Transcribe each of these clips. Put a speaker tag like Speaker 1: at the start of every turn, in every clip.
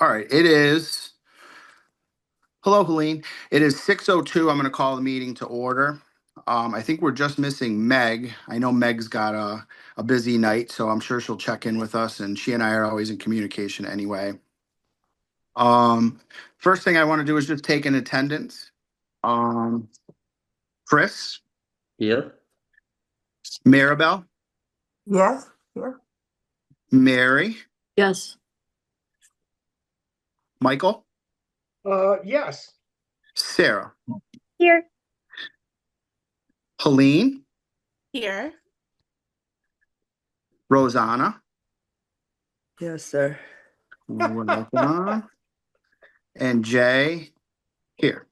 Speaker 1: All right, it is. Hello, Helene. It is 6:02. I'm going to call the meeting to order. I think we're just missing Meg. I know Meg's got a busy night, so I'm sure she'll check in with us, and she and I are always in communication anyway. Um, First thing I want to do is just take an attendance. Um, Chris,
Speaker 2: Here.
Speaker 1: Maribel,
Speaker 3: Yes, here.
Speaker 1: Mary,
Speaker 4: Yes.
Speaker 1: Michael,
Speaker 5: Yes.
Speaker 1: Sarah,
Speaker 4: Here.
Speaker 1: Helene,
Speaker 3: Here.
Speaker 1: Rosanna,
Speaker 3: Yes, sir.
Speaker 1: Rosanna, and Jay here.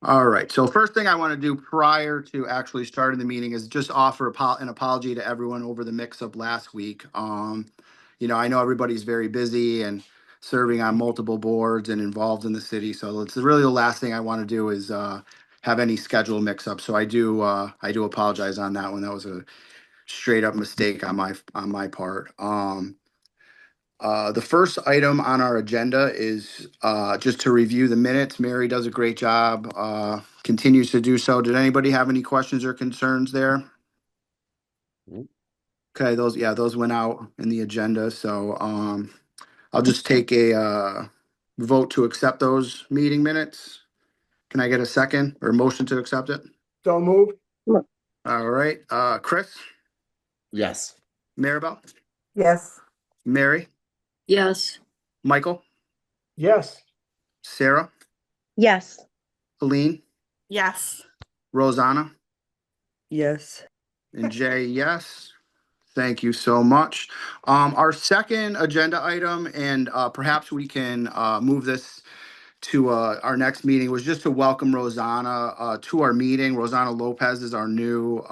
Speaker 1: All right. So first thing I want to do prior to actually starting the meeting is just offer an apology to everyone over the mix-up last week. I know everybody's very busy and serving on multiple boards and involved in the city. So it's really the last thing I want to do is have any schedule mix-up. So I do apologize on that one. That was a straight up mistake on my part. The first item on our agenda is just to review the minutes. Mary does a great job, continues to do so. Did anybody have any questions or concerns there? Okay, those went out in the agenda. So I'll just take a vote to accept those meeting minutes. Can I get a second or motion to accept it?
Speaker 5: So moved.
Speaker 1: All right, Chris,
Speaker 2: Yes.
Speaker 1: Maribel,
Speaker 3: Yes.
Speaker 1: Mary,
Speaker 4: Yes.
Speaker 1: Michael,
Speaker 5: Yes.
Speaker 1: Sarah,
Speaker 4: Yes.
Speaker 1: Helene,
Speaker 3: Yes.
Speaker 1: Rosanna,
Speaker 3: Yes.
Speaker 1: and Jay, yes. Thank you so much. Our second agenda item, and perhaps we can move this to our next meeting, was just to welcome Rosanna to our meeting. Rosanna Lopez is our new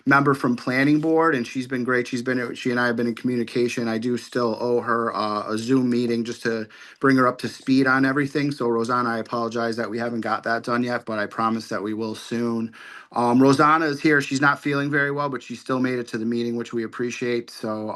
Speaker 1: member from Planning Board, and she's been great. She and I have been in communication. I do still owe her a Zoom meeting just to bring her up to speed on everything. So Rosanna, I apologize that we haven't got that done yet, but I promise that we will soon. Rosanna is here. She's not feeling very well, but she still made it to the meeting, which we appreciate. So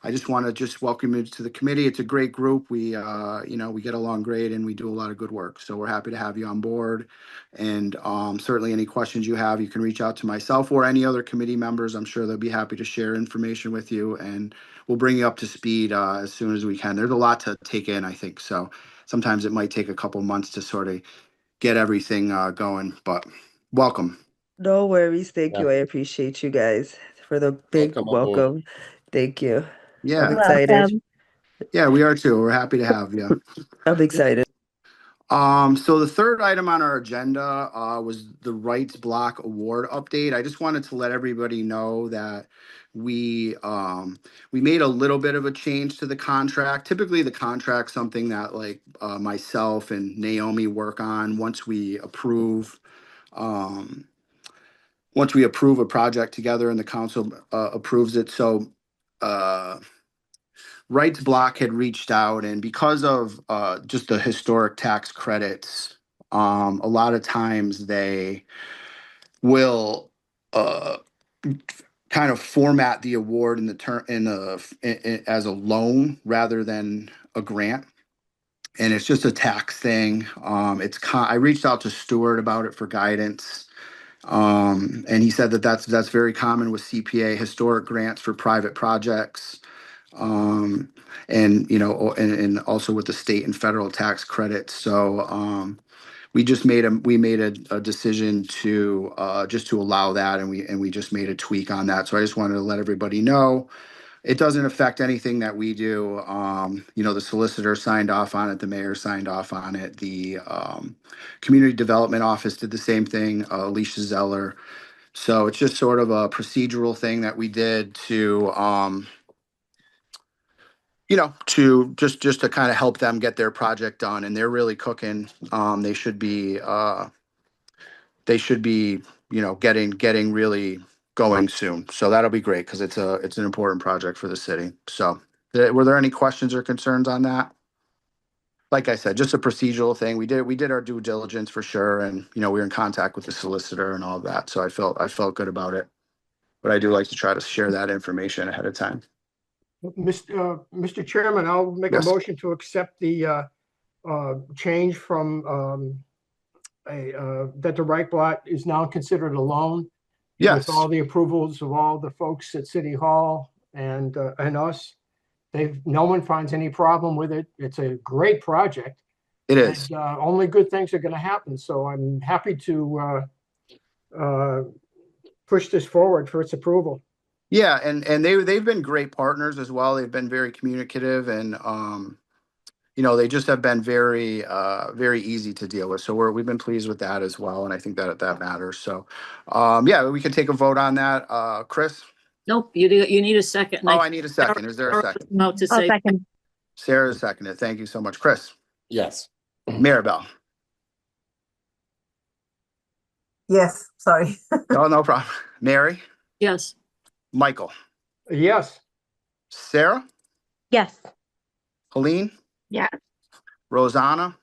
Speaker 1: I just want to welcome you to the committee. It's a great group. We get along great and we do a lot of good work. So we're happy to have you on board. And certainly any questions you have, you can reach out to myself or any other committee members. I'm sure they'll be happy to share information with you, and we'll bring you up to speed as soon as we can. There's a lot to take in, I think. So sometimes it might take a couple months to sort of get everything going, but welcome.
Speaker 3: No worries. Thank
Speaker 2: Yeah.
Speaker 3: you. I appreciate you guys for the big
Speaker 2: Welcome aboard.
Speaker 3: welcome. Thank you. I'm
Speaker 1: Yeah.
Speaker 3: excited.
Speaker 1: Yeah, we are too. We're happy to have you.
Speaker 3: I'm excited.
Speaker 1: So the third item on our agenda was the Wrights Block Award update. I just wanted to let everybody know that we made a little bit of a change to the contract. Typically, the contract's something that like myself and Naomi work on um, once we approve a project together and the council approves it. So Wrights Block had reached out, and because of just the historic tax credits, a lot of times they will kind of format the award in the term as a loan rather than a grant. And it's just a tax thing. I reached out to Stuart about it for guidance. And he said that that's very common with CPA historic grants for private projects. And also with the state and federal tax credits. So we made a decision to just to allow that, and we just made a tweak on that. So I just wanted to let everybody know it doesn't affect anything that we do. The solicitor signed off on it, the mayor signed off on it, the community development office did the same thing, Alicia Zeller. So it's just sort of a procedural thing that we did to just to kind of help them get their project done, and they're really cooking. They should be getting really going soon. So that'll be great because it's an important project for the city. So were there any questions or concerns on that? Like I said, just a procedural thing. We did our due diligence for sure, and we were in contact with the solicitor and all of that. So I felt good about it. But I do like to try to share that information ahead of time.
Speaker 5: Mr. Chairman, I'll make a
Speaker 1: Yes.
Speaker 5: motion to accept the change from that the right block is now considered a loan with
Speaker 1: Yes,
Speaker 5: all the approvals of all the folks at City Hall and us. No one finds any problem with it. It's a great project.
Speaker 1: it is.
Speaker 5: And only good things are going to happen. So I'm happy to push this forward for its approval.
Speaker 1: Yeah, and they've been great partners as well. They've been very communicative and they just have been very easy to deal with. So we've been pleased with that as well, and I think that matters. So yeah, we can take a vote on that. Chris?
Speaker 4: Nope, you need a second.
Speaker 1: Oh, I need a second. Is there a second?
Speaker 4: No, to
Speaker 6: I'll
Speaker 4: say,
Speaker 6: second.
Speaker 1: Sarah seconded. Thank you so much. Chris?
Speaker 2: Yes.
Speaker 1: Maribel?
Speaker 3: Yes, sorry.
Speaker 1: Oh, no problem. Mary?
Speaker 4: yes.
Speaker 1: Michael?
Speaker 5: Yes.
Speaker 1: Sarah?
Speaker 6: Yes.
Speaker 1: Helene?
Speaker 6: Yeah.
Speaker 1: Rosanna?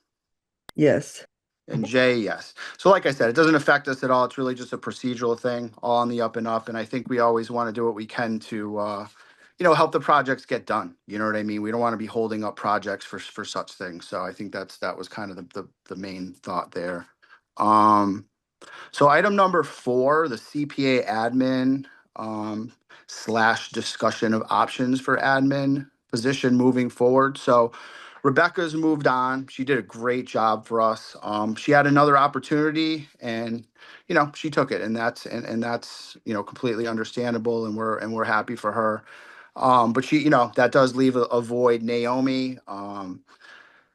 Speaker 3: Yes.
Speaker 1: And Jay, yes. So like I said, it doesn't affect us at all. It's really just a procedural thing, all on the up and up. And I think we always want to do what we can to, help the projects get done. You know what I mean? We don't want to be holding up projects for such things. So I think that was kind of the main thought there. So item number 4, the CPA admin / discussion of options for admin position moving forward. So Rebecca's moved on. She did a great job for us. She had another opportunity and she took it, and that's completely understandable, and we're happy for her. But she, that does leave a void. Naomi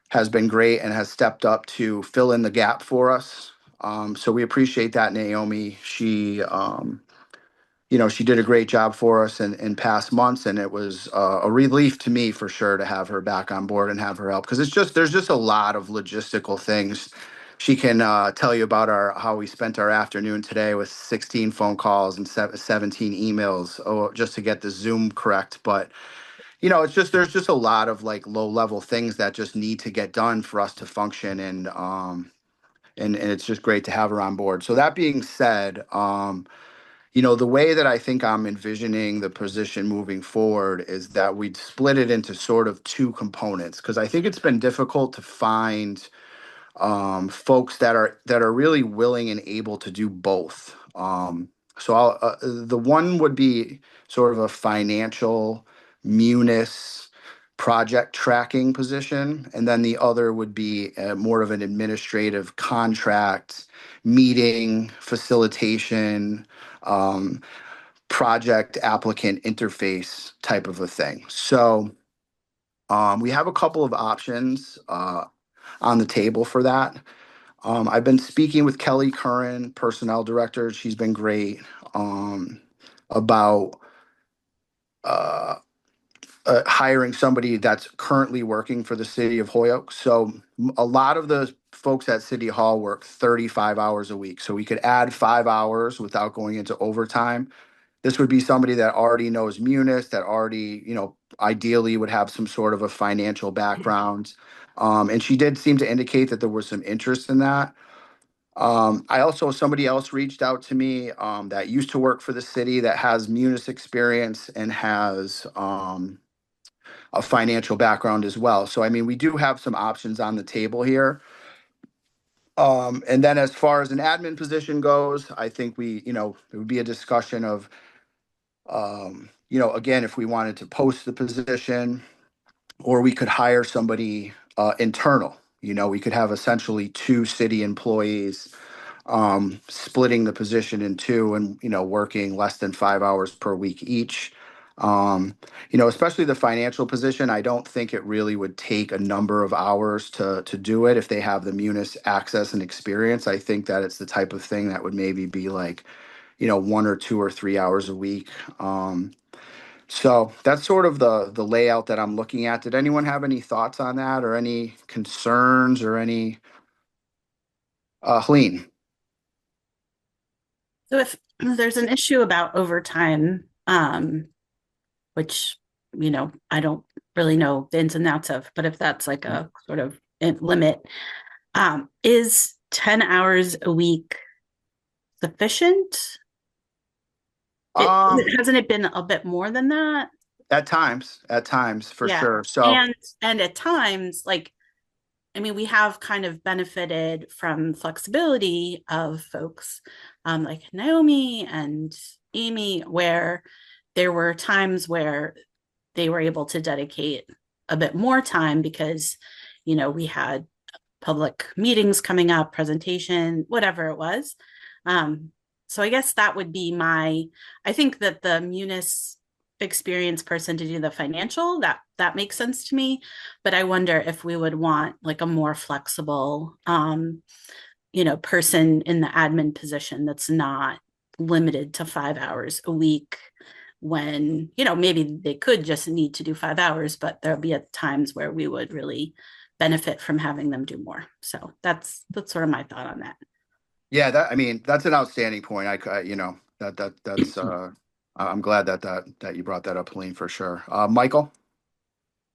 Speaker 1: has been great and has stepped up to fill in the gap for us. So we appreciate that, Naomi. She did a great job for us in past months, and it was a relief to me for sure to have her back on board and have her help, because there's just a lot of logistical things. She can tell you about how we spent our afternoon today with 16 phone calls and 17 emails just to get the Zoom correct. But there's just a lot of like low level things that just need to get done for us to function, and it's just great to have her on board. So that being said, the way that I think I'm envisioning the position moving forward is that we'd split it into sort of 2 components, because I think it's been difficult to find folks that are really willing and able to do both. So the one would be sort of a financial munis project tracking position, and then the other would be more of an administrative contract meeting facilitation, project applicant interface type of a thing. So we have a couple of options on the table for that. I've been speaking with Kelly Curran, personnel director. She's been great about hiring somebody that's currently working for the city of Holyoke. So a lot of the folks at City Hall work 35 hours a week. So we could add 5 hours without going into overtime. This would be somebody that already knows Munis, that already, ideally would have some sort of a financial background. And she did seem to indicate that there was some interest in that. Somebody else reached out to me that used to work for the city, that has Munis experience and has a financial background as well. So, I mean, we do have some options on the table here. And then as far as an admin position goes, I think it would be a discussion of, again, if we wanted to post the position, or we could hire somebody internal. We could have essentially 2 city employees splitting the position in 2 and, working less than 5 hours per week each. Especially the financial position, I don't think it really would take a number of hours to do it if they have the Munis access and experience. I think that it's the type of thing that would maybe be like, 1 or 2 or 3 hours a week. So that's sort of the layout that I'm looking at. Did anyone have any thoughts on that, or any concerns, or any? Helene?
Speaker 7: So if there's an issue about overtime, which, I don't really know the ins and outs of, but if that's like a sort of limit, is 10 hours a week sufficient? Hasn't it been a bit more than that?
Speaker 1: At times, for
Speaker 7: Yeah.
Speaker 1: sure. So,
Speaker 7: And at times, like, I mean, we have kind of benefited from flexibility of folks like Naomi and Amy, where there were times where they were able to dedicate a bit more time because, we had public meetings coming up, presentation, whatever it was. So I guess that would be I think that the Munis experienced person to do the financial, that makes sense to me. But I wonder if we would want like a more flexible, person in the admin position that's not limited to 5 hours a week when, maybe they could just need to do 5 hours, but there'll be at times where we would really benefit from having them do more. So that's sort of my thought on that.
Speaker 1: yeah, that's an outstanding point. That's I'm glad that you brought that up, Helene, for sure. Michael?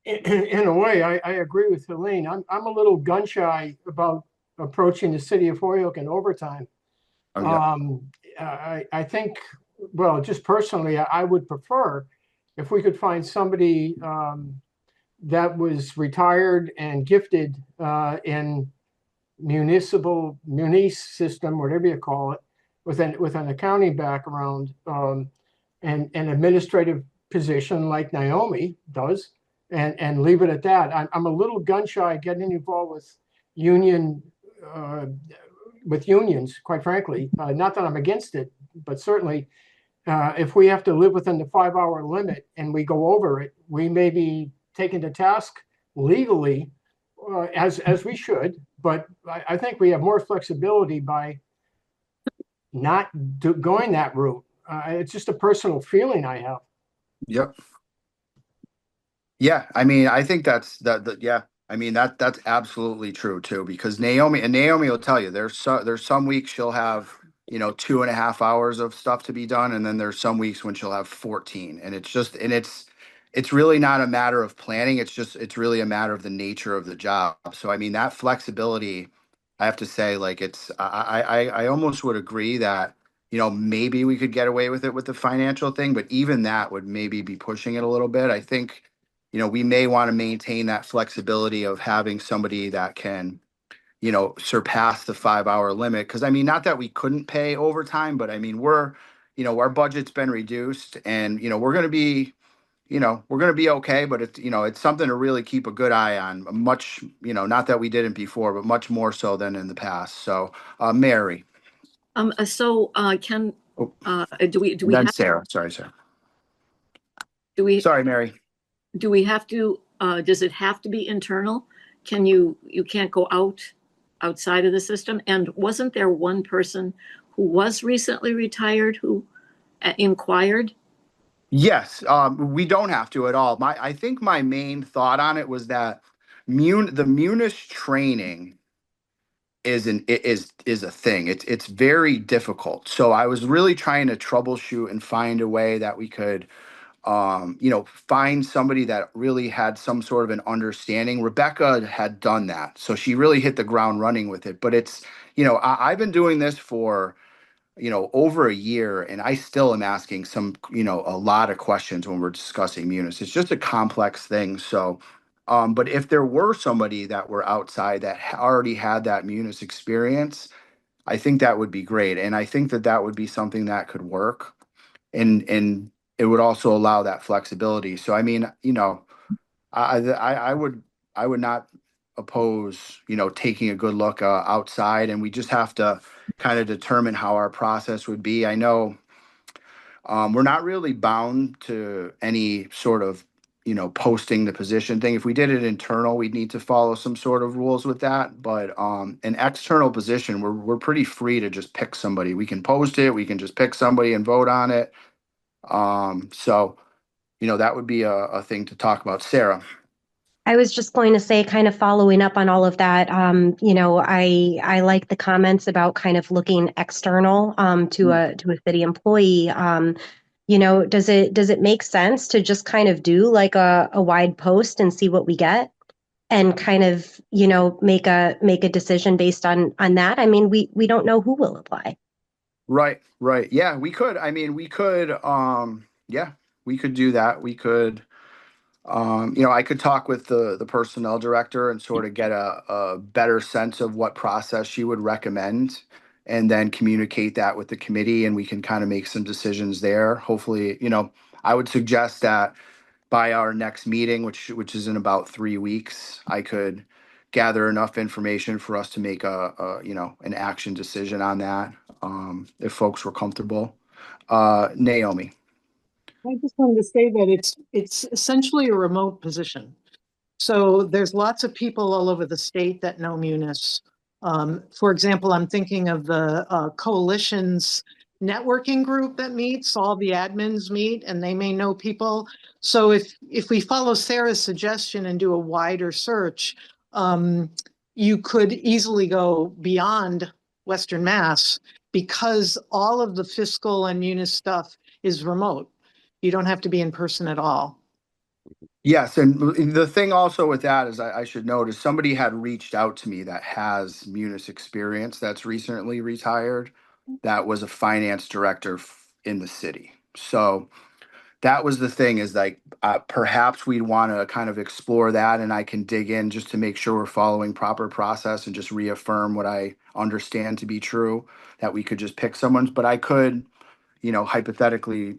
Speaker 5: In a way, I agree with Helene. I'm a little gun shy about approaching the city of Holyoke in overtime.
Speaker 1: Oh, yeah.
Speaker 5: I think, well, just personally, I would prefer if we could find somebody that was retired and gifted in munis system, whatever you call it, with an accounting background and an administrative position like Naomi does, and leave it at that. I'm a little gun shy getting involved with unions, quite frankly. Not that I'm against it, but certainly if we have to live within the 5-hour limit and we go over it, we may be taken to task legally as we should. But I think we have more flexibility by not going that route. It's just a personal feeling I have.
Speaker 1: Yep. Yeah, I mean, I think yeah. I mean, that's absolutely true too, because Naomi will tell you there's some weeks she'll have, 2.5 hours of stuff to be done, and then there's some weeks when she'll have 14. And it's really not a matter of planning. It's really a matter of the nature of the job. So I mean, that flexibility, I have to say, like, I almost would agree that, maybe we could get away with it with the financial thing, but even that would maybe be pushing it a little bit. I think, we may want to maintain that flexibility of having somebody that can, surpass the 5-hour limit. Cause I mean, not that we couldn't pay overtime, but I mean, our budget's been reduced, and, we're going to be, okay, but it's something to really keep a good eye on, much, not that we didn't before, but much more so than in the past. So, Mary.
Speaker 4: Ken,
Speaker 1: Oh,
Speaker 4: do we
Speaker 1: then
Speaker 4: have,
Speaker 1: Sarah. Sorry, Sarah.
Speaker 4: do
Speaker 1: Sorry, Mary.
Speaker 4: we have to, does it have to be internal? You can't go outside of the system? And wasn't there one person who was recently retired who inquired?
Speaker 1: Yes, we don't have to at all. I think my main thought on it was that the Munis training is a thing. It's very difficult. So I was really trying to troubleshoot and find a way that we could, find somebody that really had some sort of an understanding. Rebecca had done that, so she really hit the ground running with it. But it's, I've been doing this for, over a year, and I still am asking a lot of questions when we're discussing Munis. It's just a complex thing. So, but if there were somebody that were outside that already had that Munis experience, I think that would be great. And I think that would be something that could work. And it would also allow that flexibility. So, I mean, I would not oppose, taking a good look outside, and we just have to kind of determine how our process would be. I know we're not really bound to any sort of, posting the position thing. If we did it internal, we'd need to follow some sort of rules with that. But an external position, we're pretty free to just pick somebody. We can post it. We can just pick somebody and vote on it. So, that would be a thing to talk about. Sarah.
Speaker 6: I was just going to say, kind of following up on all of that, I like the comments about kind of looking external to a city employee. Does it make sense to just kind of do like a wide post and see what we get, and kind of make a decision based on that? I mean, we don't know who will apply.
Speaker 1: Right. Yeah, we could. I mean, we could. Yeah, we could do that. We could. I could talk with the personnel director and sort of get a better sense of what process she would recommend, and then communicate that with the committee, and we can kind of make some decisions there. Hopefully, I would suggest that by our next meeting, which is in about 3 weeks, I could gather enough information for us to make an action decision on that, if folks were comfortable. Naomi.
Speaker 8: I just wanted to say that it's essentially a remote position. So there's lots of people all over the state that know Munis. For example, I'm thinking of the coalition's networking group that meets, all the admins meet, and they may know people. So if we follow Sarah's suggestion and do a wider search, you could easily go beyond Western Mass, because all of the fiscal and Munis stuff is remote. You don't have to be in person at all.
Speaker 1: Yes, and the thing also with that is I should note is somebody had reached out to me that has Munis experience that's recently retired, that was a finance director in the city. So that was the thing, is like perhaps we'd want to kind of explore that, and I can dig in just to make sure we're following proper process and just reaffirm what I understand to be true, that we could just pick someone's, but I could hypothetically,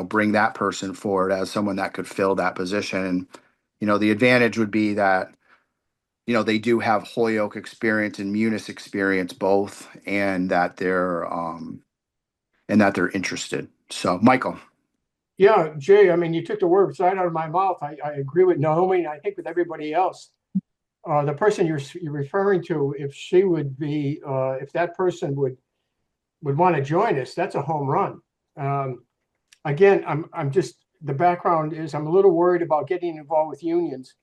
Speaker 1: bring that person forward as someone that could fill that position. And, the advantage would be that, they do have Holyoke experience and Munis experience both, and that they're interested. So, Michael.
Speaker 5: Yeah, Jay, I mean, you took the words right out of my mouth. I agree with Naomi, and I think with everybody else. The person you're referring to, if she would be, if that person would want to join us, that's a home run. Again, I'm just, the background is I'm a little worried about getting involved with unions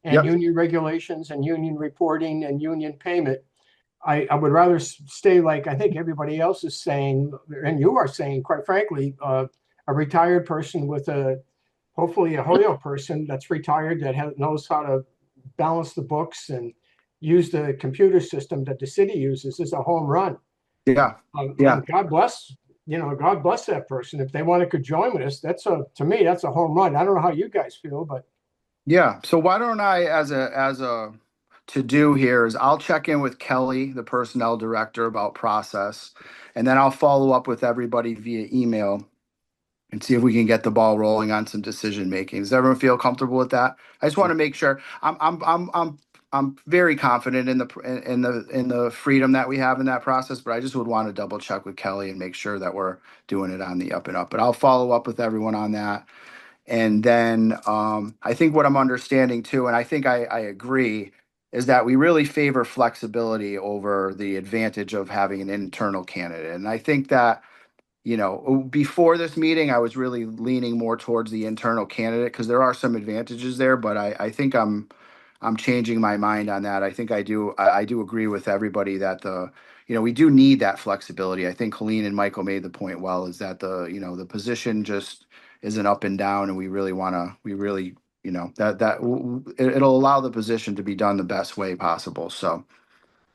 Speaker 5: and
Speaker 1: Yep.
Speaker 5: union regulations and union reporting and union payment. I would rather stay, like I think everybody else is saying, and you are saying, quite frankly, a retired person with hopefully a Holyoke person that's retired that knows how to balance the books and use the computer system that the city uses is a home run.
Speaker 1: Yeah. Yeah.
Speaker 5: And God bless that person. If they want to join with us, to me, that's a home run. I don't know how you guys feel, but.
Speaker 1: Yeah. So why don't I, as a to do here, is I'll check in with Kelly, the personnel director, about process, and then I'll follow up with everybody via email and see if we can get the ball rolling on some decision making. Does everyone feel comfortable with that? I just want to make sure I'm very confident in the freedom that we have in that process, but I just would want to double check with Kelly and make sure that we're doing it on the up and up. But I'll follow up with everyone on that. And then I think what I'm understanding too, and I think I agree, is that we really favor flexibility over the advantage of having an internal candidate. And I think that, before this meeting, I was really leaning more towards the internal candidate because there are some advantages there, but I think I'm changing my mind on that. I think I do agree with everybody that we do need that flexibility. I think Colleen and Michael made the point well, is that the position just isn't up and down, and we really it'll allow the position to be done the best way possible. So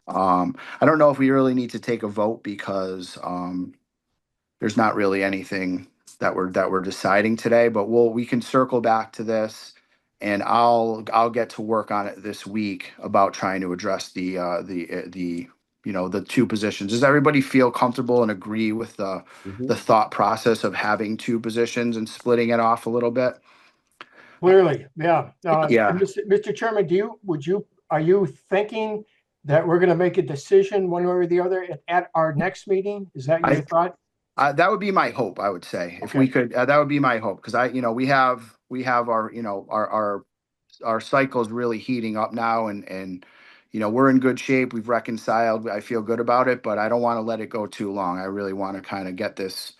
Speaker 1: I don't know if we really need to take a vote, because there's not really anything that we're deciding today, but we can circle back to this, and I'll get to work on it this week about trying to address the two positions. Does everybody feel comfortable and agree with the thought process of having two positions and splitting it off a little bit?
Speaker 5: Clearly, yeah.
Speaker 1: Yeah.
Speaker 5: Mr. Chairman, are you thinking that we're going to make a decision one way or the other at our next meeting? Is that your thought?
Speaker 1: That would be my hope, I would say. If
Speaker 5: Okay.
Speaker 1: we could, that would be my hope, because we have our cycle's really heating up now, and we're in good shape. We've reconciled. I feel good about it, but I don't want to let it go too long. I really want to kind of get this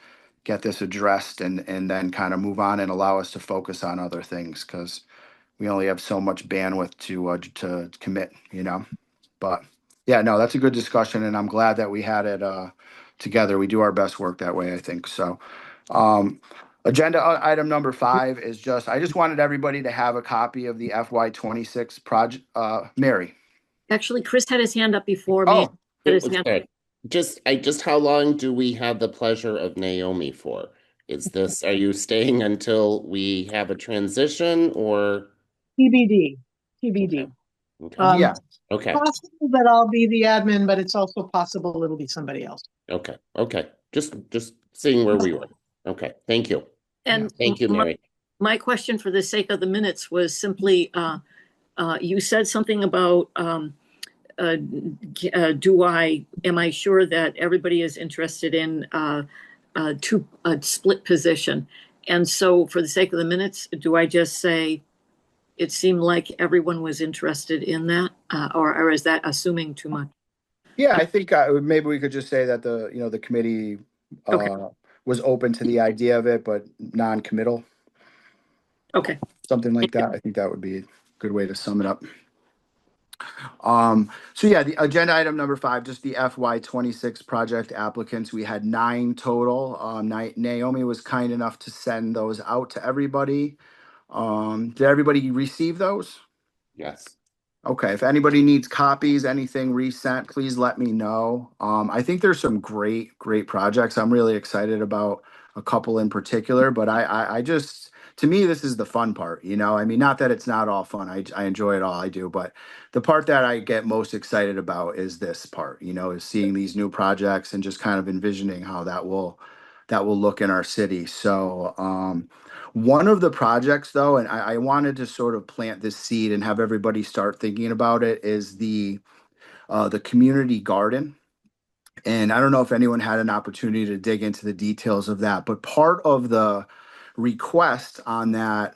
Speaker 1: addressed, and then kind of move on and allow us to focus on other things, because we only have so much bandwidth to commit, But yeah, no, that's a good discussion, and I'm glad that we had it together. We do our best work that way, I think. So agenda item number 5 is I just wanted everybody to have a copy of the FY26 project. Mary.
Speaker 4: Actually, Chris had his hand up before me.
Speaker 2: It was good. Just how long do we have the pleasure of Naomi for? Are you staying until we have a transition or?
Speaker 8: TBD, TBD.
Speaker 2: Okay.
Speaker 1: Yeah.
Speaker 2: Okay.
Speaker 8: Possible that I'll be the admin, but it's also possible it'll be somebody else.
Speaker 2: Okay. Okay. Just seeing where we were. Okay. Thank you.
Speaker 4: And
Speaker 2: Thank you, Mary.
Speaker 4: my question for the sake of the minutes was simply, you said something about, am I sure that everybody is interested in a split position? And so for the sake of the minutes, do I just say, it seemed like everyone was interested in that, or is that assuming too much?
Speaker 1: Yeah, I think maybe we could just say that the committee
Speaker 4: Okay.
Speaker 1: was open to the idea of it, but non-committal,
Speaker 4: Okay.
Speaker 1: something like that. I think that would be a good way to sum it up. So yeah, the agenda item number 5, just the FY26 project applicants. We had 9 total. Naomi was kind enough to send those out to everybody. Did everybody receive those?
Speaker 2: Yes.
Speaker 1: Okay, if anybody needs copies, anything resent, please let me know. I think there's some great projects. I'm really excited about a couple in particular, but I just, to me, this is the fun part, I mean, not that it's not all fun. I enjoy it all, I do, but the part that I get most excited about is this part, is seeing these new projects and just kind of envisioning how that will look in our city. So, one of the projects, though, and I wanted to sort of plant this seed and have everybody start thinking about it, is the community garden. And I don't know if anyone had an opportunity to dig into the details of that, but part of the request on that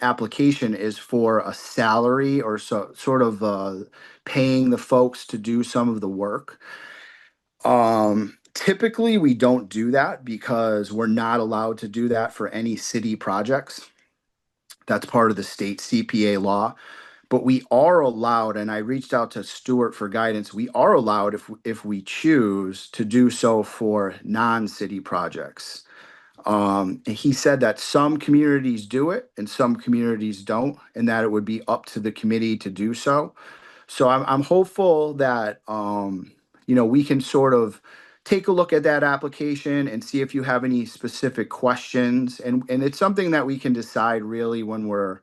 Speaker 1: application is for a salary or sort of paying the folks to do some of the work. Typically we don't do that because we're not allowed to do that for any city projects. That's part of the state CPA law. But we are allowed, and I reached out to Stuart for guidance, we are allowed, if we choose, to do so for non-city projects. And he said that some communities do it and some communities don't, and that it would be up to the committee to do so. So I'm hopeful that we can sort of take a look at that application and see if you have any specific questions. And it's something that we can decide really when we're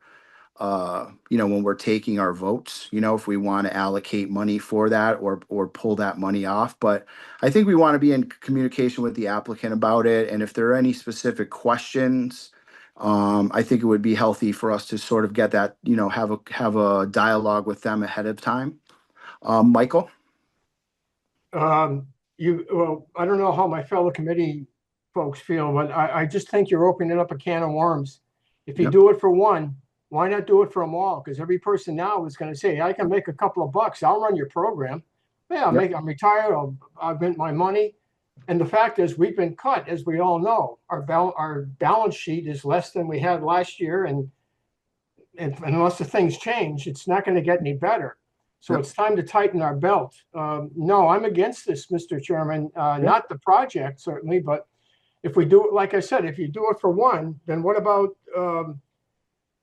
Speaker 1: taking our votes, if we want to allocate money for that or pull that money off. But I think we want to be in communication with the applicant about it. And if there are any specific questions, I think it would be healthy for us to sort of get that, have a dialogue with them ahead of time. Michael?
Speaker 5: Well, I don't know how my fellow committee folks feel, but I just think you're opening up a can of worms. If you
Speaker 1: Yep.
Speaker 5: do it for one, why not do it for them all? Because every person now is going to say, I can make a couple of bucks. I'll run your program. Yeah,
Speaker 1: Yep.
Speaker 5: I'm retired. I've spent my money. And the fact is, we've been cut, as we all know. Our balance sheet is less than we had last year. And unless the things change, it's not going to get any better. So
Speaker 1: Yep.
Speaker 5: it's time to tighten our belt. No, I'm against this, Mr. Chairman. Not the project, certainly, but if we do it, like I said, if you do it for one, then what about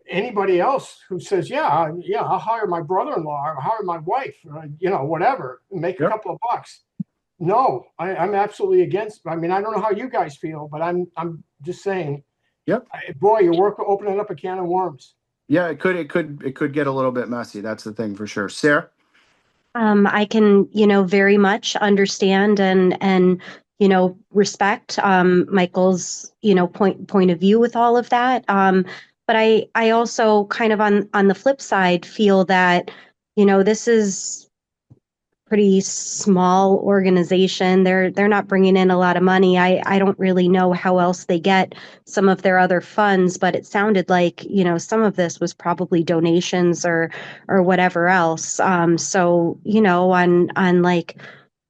Speaker 5: anybody else who says, yeah, I'll hire my brother-in-law or hire my wife, whatever, and make a
Speaker 1: Yep.
Speaker 5: couple of bucks. No, I'm absolutely against. I mean, I don't know how you guys feel, but I'm just saying.
Speaker 1: Yep.
Speaker 5: Boy, you're opening up a can of worms.
Speaker 1: Yeah, it could get a little bit messy. That's the thing for sure. Sarah?
Speaker 6: I can, very much understand and respect Michael's, point of view with all of that. But I also kind of on the flip side feel that, this is pretty small organization. They're not bringing in a lot of money. I don't really know how else they get some of their other funds, but it sounded like, some of this was probably donations or whatever else. So, on like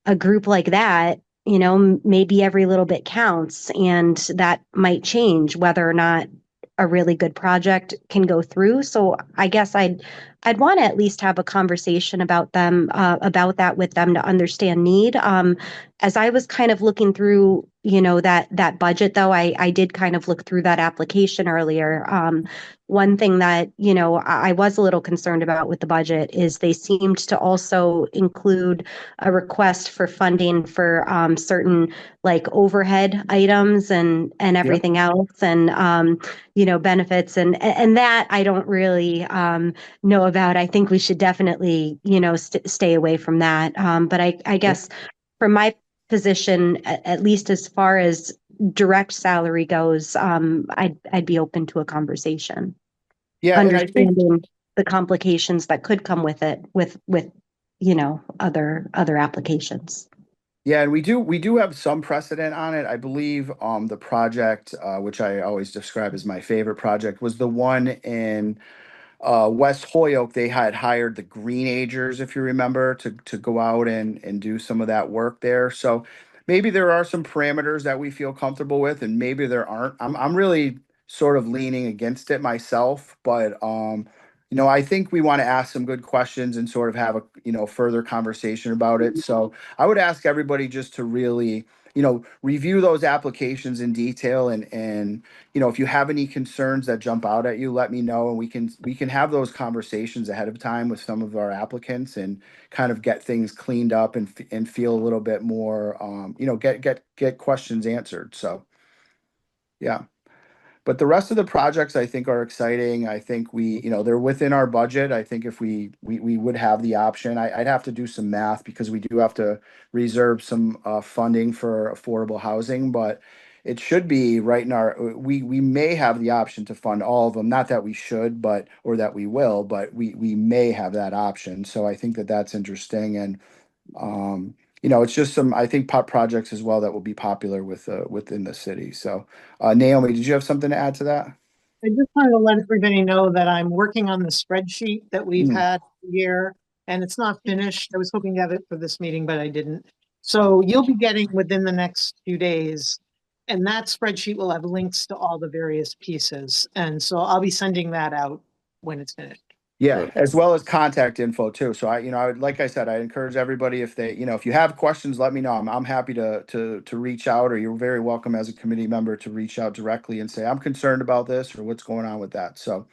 Speaker 6: a group like that, maybe every little bit counts, and that might change whether or not a really good project can go through. So I guess I'd want to at least have a conversation about them, about that with them to understand need. As I was kind of looking through that budget though. I did kind of look through that application earlier. One thing that, I was a little concerned about with the budget is they seemed to also include a request for funding for certain like overhead items and
Speaker 1: Yeah.
Speaker 6: everything else, and benefits, and that I don't really know about. I think we should definitely stay away from that. But I guess from my position, at least as far as direct salary goes, I'd be open to a conversation,
Speaker 1: Yeah, and I think
Speaker 6: understanding the complications that could come with it, with other applications.
Speaker 1: yeah, and we do have some precedent on it. I believe the project, which I always describe as my favorite project, was the one in West Holyoke. They had hired the Green Agers, if you remember, to go out and do some of that work there. So maybe there are some parameters that we feel comfortable with, and maybe there aren't. I'm really sort of leaning against it myself, but I think we want to ask some good questions and sort of have a further conversation about it. So I would ask everybody just to really review those applications in detail, and if you have any concerns that jump out at you, let me know, and we can have those conversations ahead of time with some of our applicants and kind of get things cleaned up and feel a little bit more, get questions answered. So, yeah. But the rest of the projects I think are exciting. I think they're within our budget. I think if we would have the option, I'd have to do some math because we do have to reserve some funding for affordable housing, but it should be right in our, we may have the option to fund all of them. Not that we should, or that we will, but we may have that option. So I think that that's interesting. And, it's just some, I think, pop projects as well that will be popular within the city. So, Naomi, did you have something to add to that?
Speaker 8: I just wanted to let everybody know that I'm working on the spreadsheet that we've had here, and it's not finished. I was hoping to have it for this meeting, but I didn't. So you'll be getting within the next few days, and that spreadsheet will have links to all the various pieces. And so I'll be sending that out when it's finished.
Speaker 1: Yeah,
Speaker 2: Sure.
Speaker 1: as well as contact info too. So I would, like I said, I encourage everybody, if they, if you have questions, let me know. I'm happy to reach out, or you're very welcome as a committee member to reach out directly and say, I'm concerned about this or what's going on with that. So,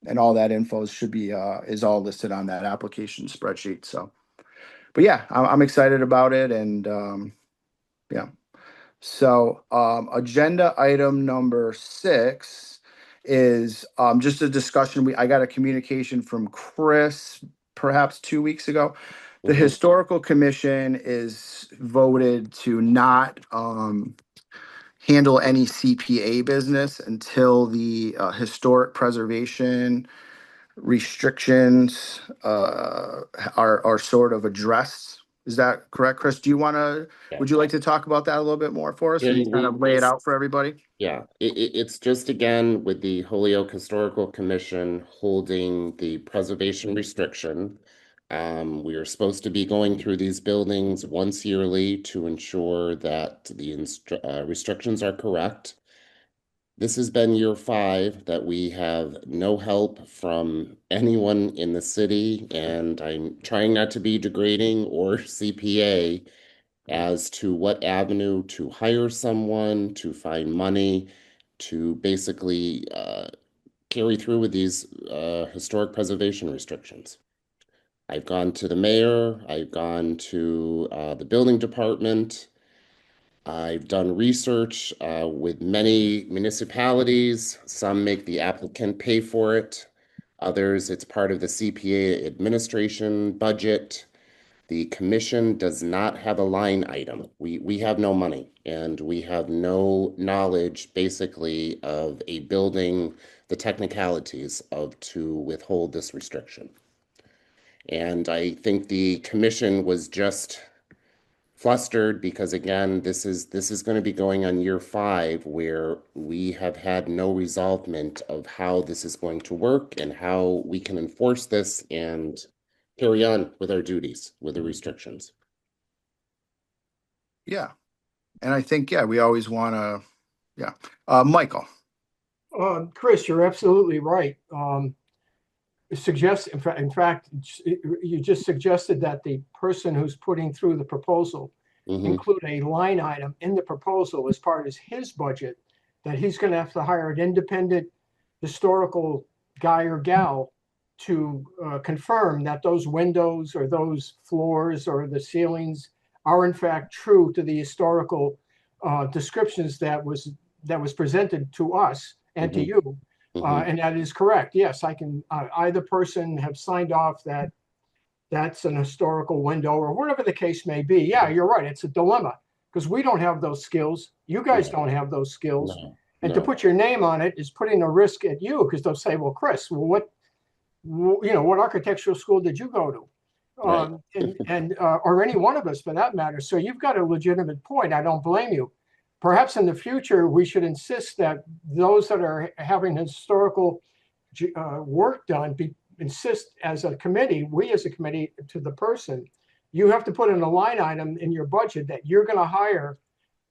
Speaker 1: and all that info should be, is all listed on that application spreadsheet. So, but yeah, I'm excited about it. And, yeah. So, agenda item number 6 is just a discussion. I got a communication from Chris perhaps 2 weeks ago. The
Speaker 2: Mhm.
Speaker 1: Historical Commission is voted to not handle any CPA business until the historic preservation restrictions are sort of addressed. Is that correct, Chris? Would you like to talk about that a little bit more for us
Speaker 2: Yeah,
Speaker 1: and kind of lay it out for everybody?
Speaker 2: Yeah, it's just again with the Holyoke Historical Commission holding the preservation restriction. We are supposed to be going through these buildings once yearly to ensure that the restrictions are correct. This has been year 5 that we have no help from anyone in the city, and I'm trying not to be degrading or CPA as to what avenue to hire someone, to find money, to basically carry through with these historic preservation restrictions. I've gone to the mayor, I've gone to the building department, I've done research with many municipalities. Some make the applicant pay for it. Others, it's part of the CPA administration budget. The commission does not have a line item. We have no money, and we have no knowledge basically of a building, the technicalities of to withhold this restriction. And I think the commission was just flustered because again, this is going to be going on year 5 where we have had no resolvement of how this is going to work and how we can enforce this and carry on with our duties, with the restrictions.
Speaker 1: Yeah. And I think, we always want to, Michael.
Speaker 5: Chris, you're absolutely right. In fact, you just suggested that the person who's putting through the proposal include a line item in the proposal as part of his budget that he's going to have to hire an independent historical guy or gal to confirm that those windows or those floors or the ceilings are in fact true to the historical descriptions that was presented to us and to you. And that is correct. Yes, I can either person have signed off that that's an historical window or whatever the case may be. Yeah, you're right. It's a dilemma because we don't have those skills. You guys don't have those skills. And to put your name on it is putting a risk at you because they'll say, well, Chris, well, what architectural school did you go to? Or any one of us for that matter. So you've got a legitimate point. I don't blame you. Perhaps in the future, we should insist that those that are having historical work done insist as a committee, we as a committee to the person, you have to put in a line item in your budget that you're going to hire,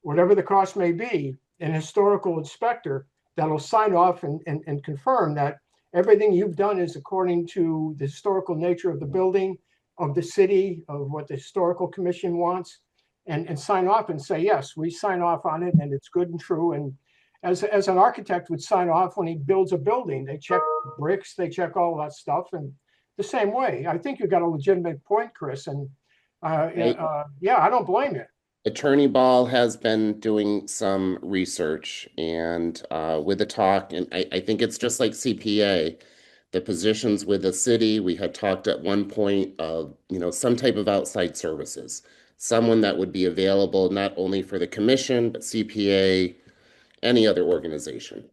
Speaker 5: whatever the cost may be, an historical inspector that'll sign off and confirm that everything you've done is according to the historical nature of the building, of the city, of what the historical commission wants, and sign off and say, yes, we sign off on it and it's good and true. And as an architect would sign off when he builds a building, they check bricks, they check all that stuff. And the same way, I think you got a legitimate point, Chris. And yeah, I don't blame you.
Speaker 2: Attorney Ball has been doing some research and with the talk, and I think it's just like CPA, the positions with the city, we had talked at one point of, some type of outside services, someone that would be available not only for the commission, but CPA, any other organization,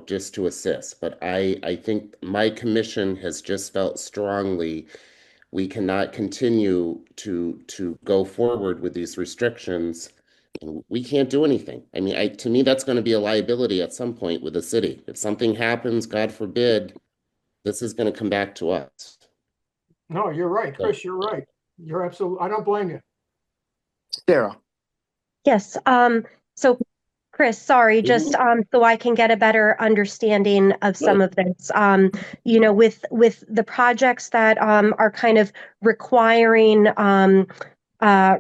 Speaker 2: just to assist. But I think my commission has just felt strongly we cannot continue to go forward with these restrictions. And we can't do anything. I mean, to me, that's going to be a liability at some point with the city. If something happens, God forbid, this is going to come back to us.
Speaker 5: No, you're right, Chris. You're right. You're absolutely. I don't blame you.
Speaker 1: Sarah.
Speaker 6: Yes. So Chris, sorry, just so I can get a better understanding of some of this. With the projects that are kind of requiring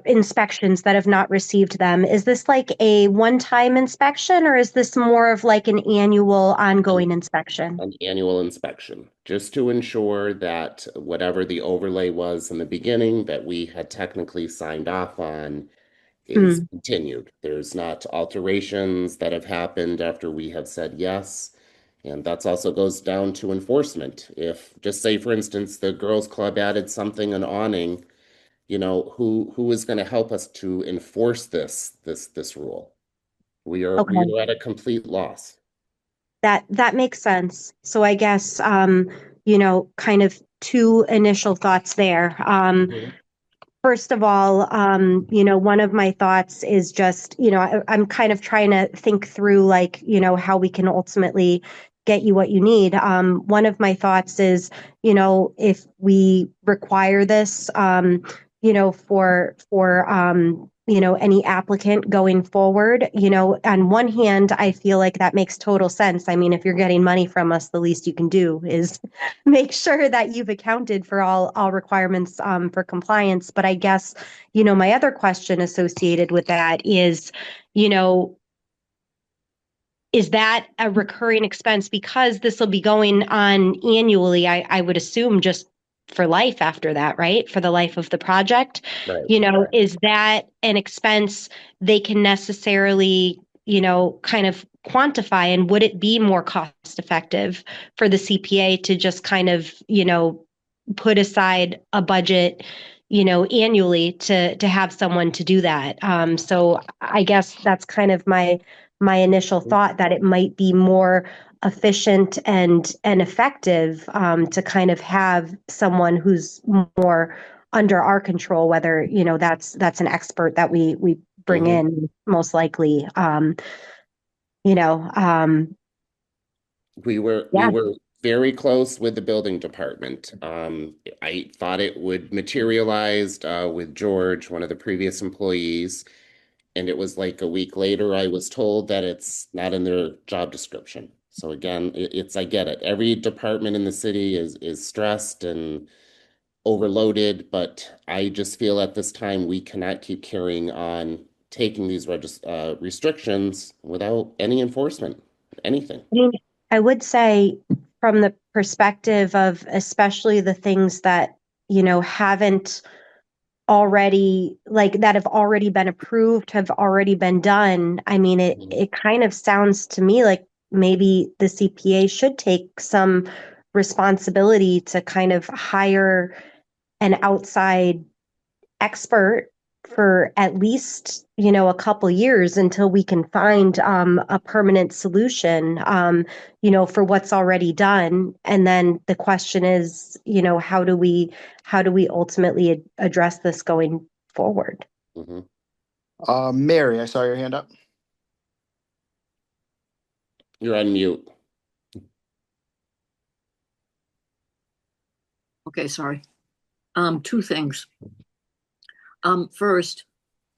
Speaker 6: inspections that have not received them, is this like a one-time inspection or is this more of like an annual ongoing inspection?
Speaker 2: An annual inspection, just to ensure that whatever the overlay was in the beginning that we had technically signed off on is continued. There's not alterations that have happened after we have said yes. And that also goes down to enforcement. If, just say, for instance, the girls club added something, an awning, who is going to help us to enforce this rule? We are at a complete loss.
Speaker 6: That makes sense. So I guess, kind of two initial thoughts there. First of all, one of my thoughts is just, I'm kind of trying to think through like, how we can ultimately get you what you need. One of my thoughts is, if we require this, for any applicant going forward, on one hand, I feel like that makes total sense. I mean, if you're getting money from us, the least you can do is make sure that you've accounted for all requirements for compliance. But I guess, my other question associated with that is, is that a recurring expense? Because this will be going on annually, I would assume just for life after that, right? For the life of the project,
Speaker 2: right.
Speaker 6: Is that an expense they can necessarily, kind of quantify? And would it be more cost effective for the CPA to just kind of, put aside a budget, annually to have someone to do that? So I guess that's kind of my initial thought, that it might be more efficient and effective to kind of have someone who's more under our control, whether that's an expert that we bring in, most likely.
Speaker 2: We were very close with the building department. I thought it would materialize with George, one of the previous employees. And it was like a week later, I was told that it's not in their job description. So again, I get it. Every department in the city is stressed and overloaded, but I just feel at this time we cannot keep carrying on taking these restrictions without any enforcement, anything.
Speaker 6: I mean, I would say from the perspective of especially the things that, haven't already, like that have already been approved, have already been done. I mean, it kind of sounds to me like maybe the CPA should take some responsibility to kind of hire an outside expert for at least, a couple years until we can find a permanent solution, for what's already done. And then the question is, how do we ultimately address this going forward?
Speaker 2: Mhm.
Speaker 1: Mary, I saw your hand up.
Speaker 2: You're on mute.
Speaker 4: Okay, sorry. Two things. First,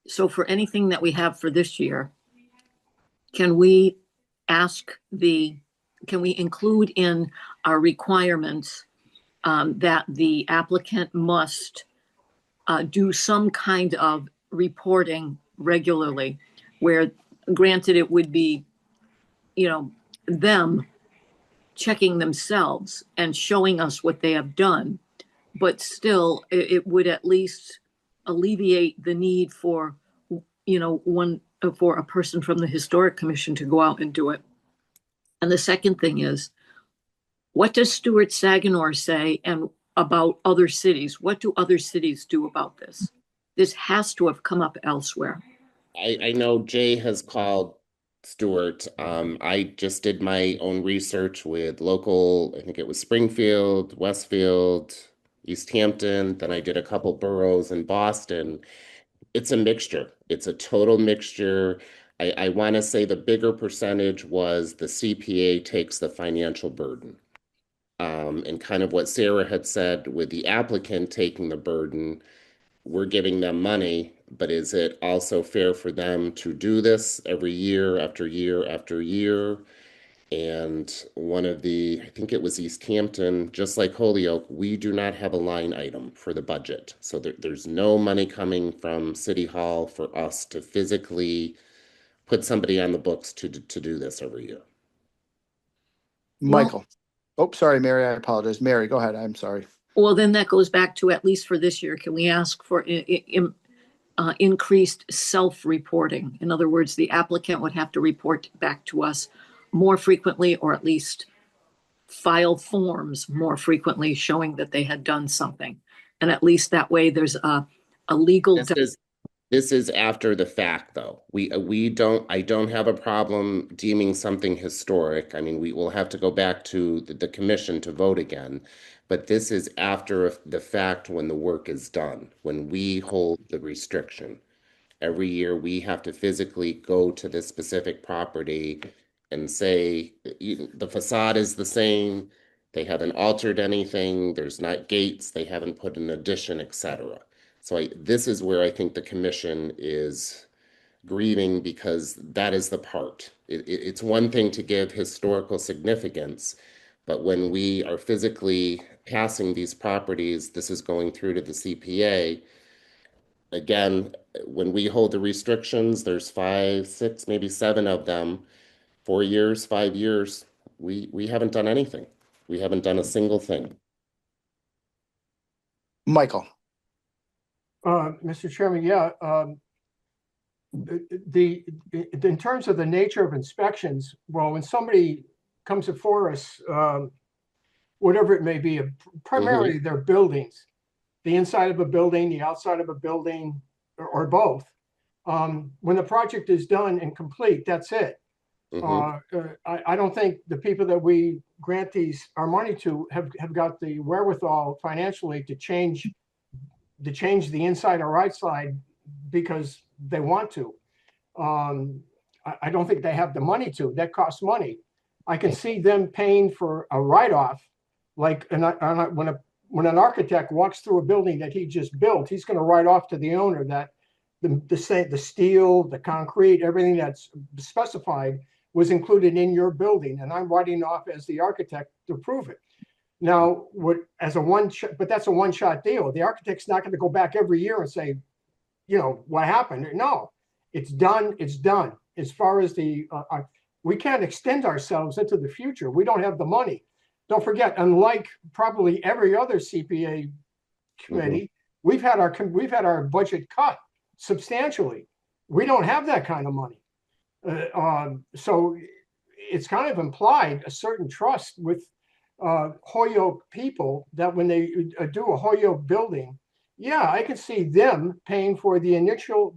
Speaker 4: so for anything that we have for this year, can we include in our requirements that the applicant must do some kind of reporting regularly, where granted it would be, them checking themselves and showing us what they have done, but still it would at least alleviate the need for, for a person from the Historic Commission to go out and do it. And the second thing is, what does Stuart Saginaw say and about other cities? What do other cities do about this? This has to have come up elsewhere.
Speaker 2: I know Jay has called Stuart. I just did my own research with local, I think it was Springfield, Westfield, East Hampton. Then I did a couple boroughs in Boston. It's a mixture. It's a total mixture. I want to say the bigger percentage was the CPA takes the financial burden. And kind of what Sarah had said with the applicant taking the burden, we're giving them money, but is it also fair for them to do this every year after year after year? And I think it was East Hampton, just like Holyoke, we do not have a line item for the budget. So there's no money coming from City Hall for us to physically put somebody on the books to do this every year.
Speaker 1: Michael. Oh, sorry, Mary. I apologize. Mary, go ahead. I'm sorry.
Speaker 4: Well, then that goes back to, at least for this year, can we ask for increased self-reporting? In other words, the applicant would have to report back to us more frequently, or at least file forms more frequently showing that they had done something. And at least that way there's a legal.
Speaker 2: This is after the fact, though. I don't have a problem deeming something historic. I mean, we will have to go back to the commission to vote again. But this is after the fact, when the work is done, when we hold the restriction. Every year we have to physically go to this specific property and say the facade is the same. They haven't altered anything. There's not gates. They haven't put an addition, etc. So this is where I think the commission is grieving, because that is the part. It's one thing to give historical significance, but when we are physically passing these properties, this is going through to the CPA. Again, when we hold the restrictions, there's 5, 6, maybe 7 of them. 4 years, 5 years, we haven't done anything. We haven't done a single thing.
Speaker 1: Michael.
Speaker 5: Mr. Chairman, yeah. In terms of the nature of inspections, well, when somebody comes before us, whatever it may be, primarily they're buildings, the inside of a building, the outside of a building, or both. When the project is done and complete, that's it. I don't think the people that we grant our money to have got the wherewithal financially to change the inside or outside because they want to. I don't think they have the money to. That costs money. I can see them paying for a write-off, like when an architect walks through a building that he just built, he's going to write off to the owner that the steel, the concrete, everything that's specified was included in your building, and I'm writing off as the architect to prove it. Now, but that's a one-shot deal. The architect's not going to go back every year and say, what happened? No, it's done. It's done. As far as we can't extend ourselves into the future. We don't have the money. Don't forget, unlike probably every other CPA committee, we've had our budget cut substantially. We don't have that kind of money. So it's kind of implied a certain trust with Holyoke people that when they do a Holyoke building, yeah, I can see them paying for the initial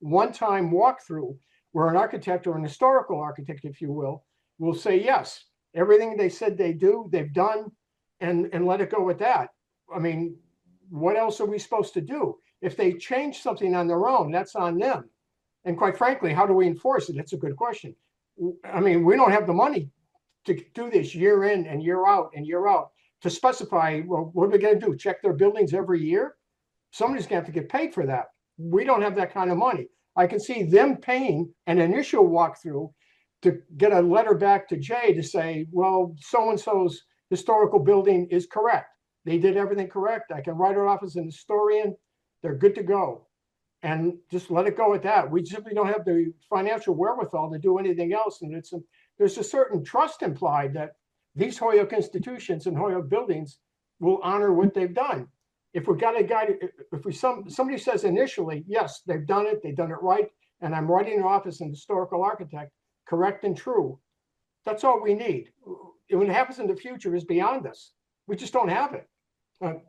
Speaker 5: one-time walkthrough where an architect or an historical architect, if you will say, yes, everything they said they do, they've done, and let it go with that. I mean, what else are we supposed to do? If they change something on their own, that's on them. And quite frankly, how do we enforce it? That's a good question. I mean, we don't have the money to do this year in and year out to specify, well, what are we going to do? Check their buildings every year? Somebody's going to have to get paid for that. We don't have that kind of money. I can see them paying an initial walkthrough to get a letter back to Jay to say, well, so-and-so's historical building is correct. They did everything correct. I can write it off as an historian. They're good to go. And just let it go at that. We simply don't have the financial wherewithal to do anything else. And there's a certain trust implied that these Holyoke institutions and Holyoke buildings will honor what they've done. If we got a guy, somebody says initially, yes, they've done it right, and I'm writing it off as an historical architect, correct and true. That's all we need. What happens in the future is beyond us. We just don't have it.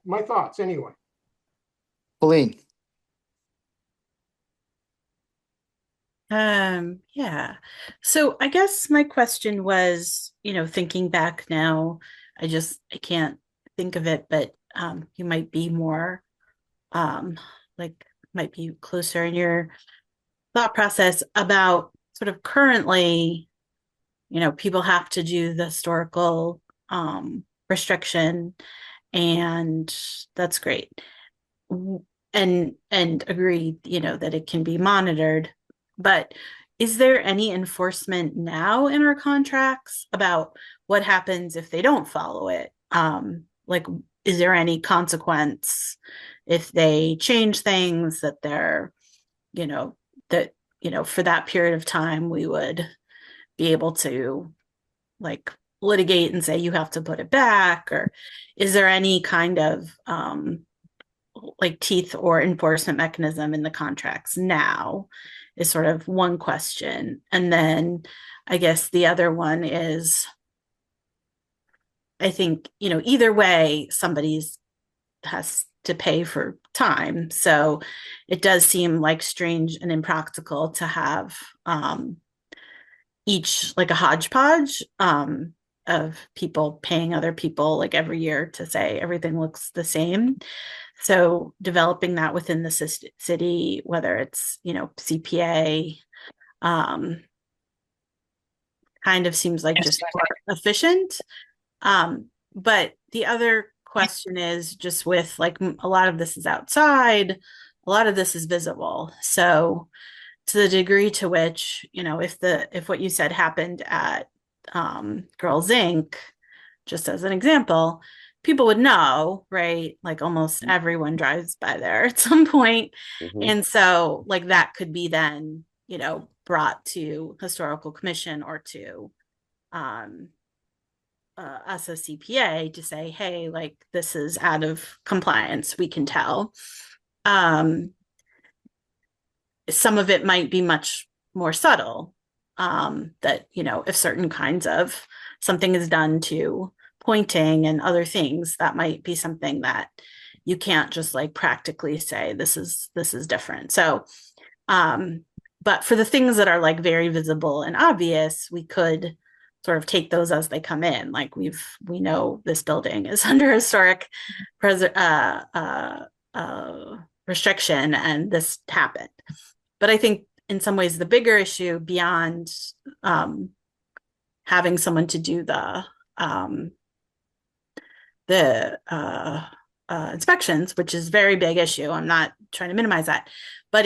Speaker 5: My thoughts, anyway.
Speaker 1: Pauline.
Speaker 7: Yeah. So I guess my question was, thinking back now, I can't think of it, but you might be more might be closer in your thought process about sort of currently, people have to do the historical restriction, and that's great. And agree, that it can be monitored. But is there any enforcement now in our contracts about what happens if they don't follow it? Is there any consequence if they change things that they're, for that period of time, we would be able to litigate and say, you have to put it back? Or is there any kind of teeth or enforcement mechanism in the contracts now? Is sort of one question. And then I guess the other one is, I think, either way, somebody's has to pay for time. So it does seem strange and impractical to have each a hodgepodge of people paying other people every year to say everything looks the same. So developing that within the city, whether it's, CPA, kind of seems like just more efficient. But the other question is just with a lot of this is outside, a lot of this is visible. So to the degree to which, if what you said happened at Girls Inc., just as an example, people would know, right? Almost everyone drives by there at some point. And so that could be then, brought to historical commission or to us as CPA to say, hey, this is out of compliance. We can tell. Some of it might be much more subtle, that, if certain kinds of something is done to pointing and other things, that might be something that you can't just practically say this is different. So but for the things that are very visible and obvious, we could sort of take those as they come in. We know this building is under historic restriction and this happened. But I think in some ways the bigger issue beyond having someone to do the inspections, which is a very big issue. I'm not trying to minimize that, but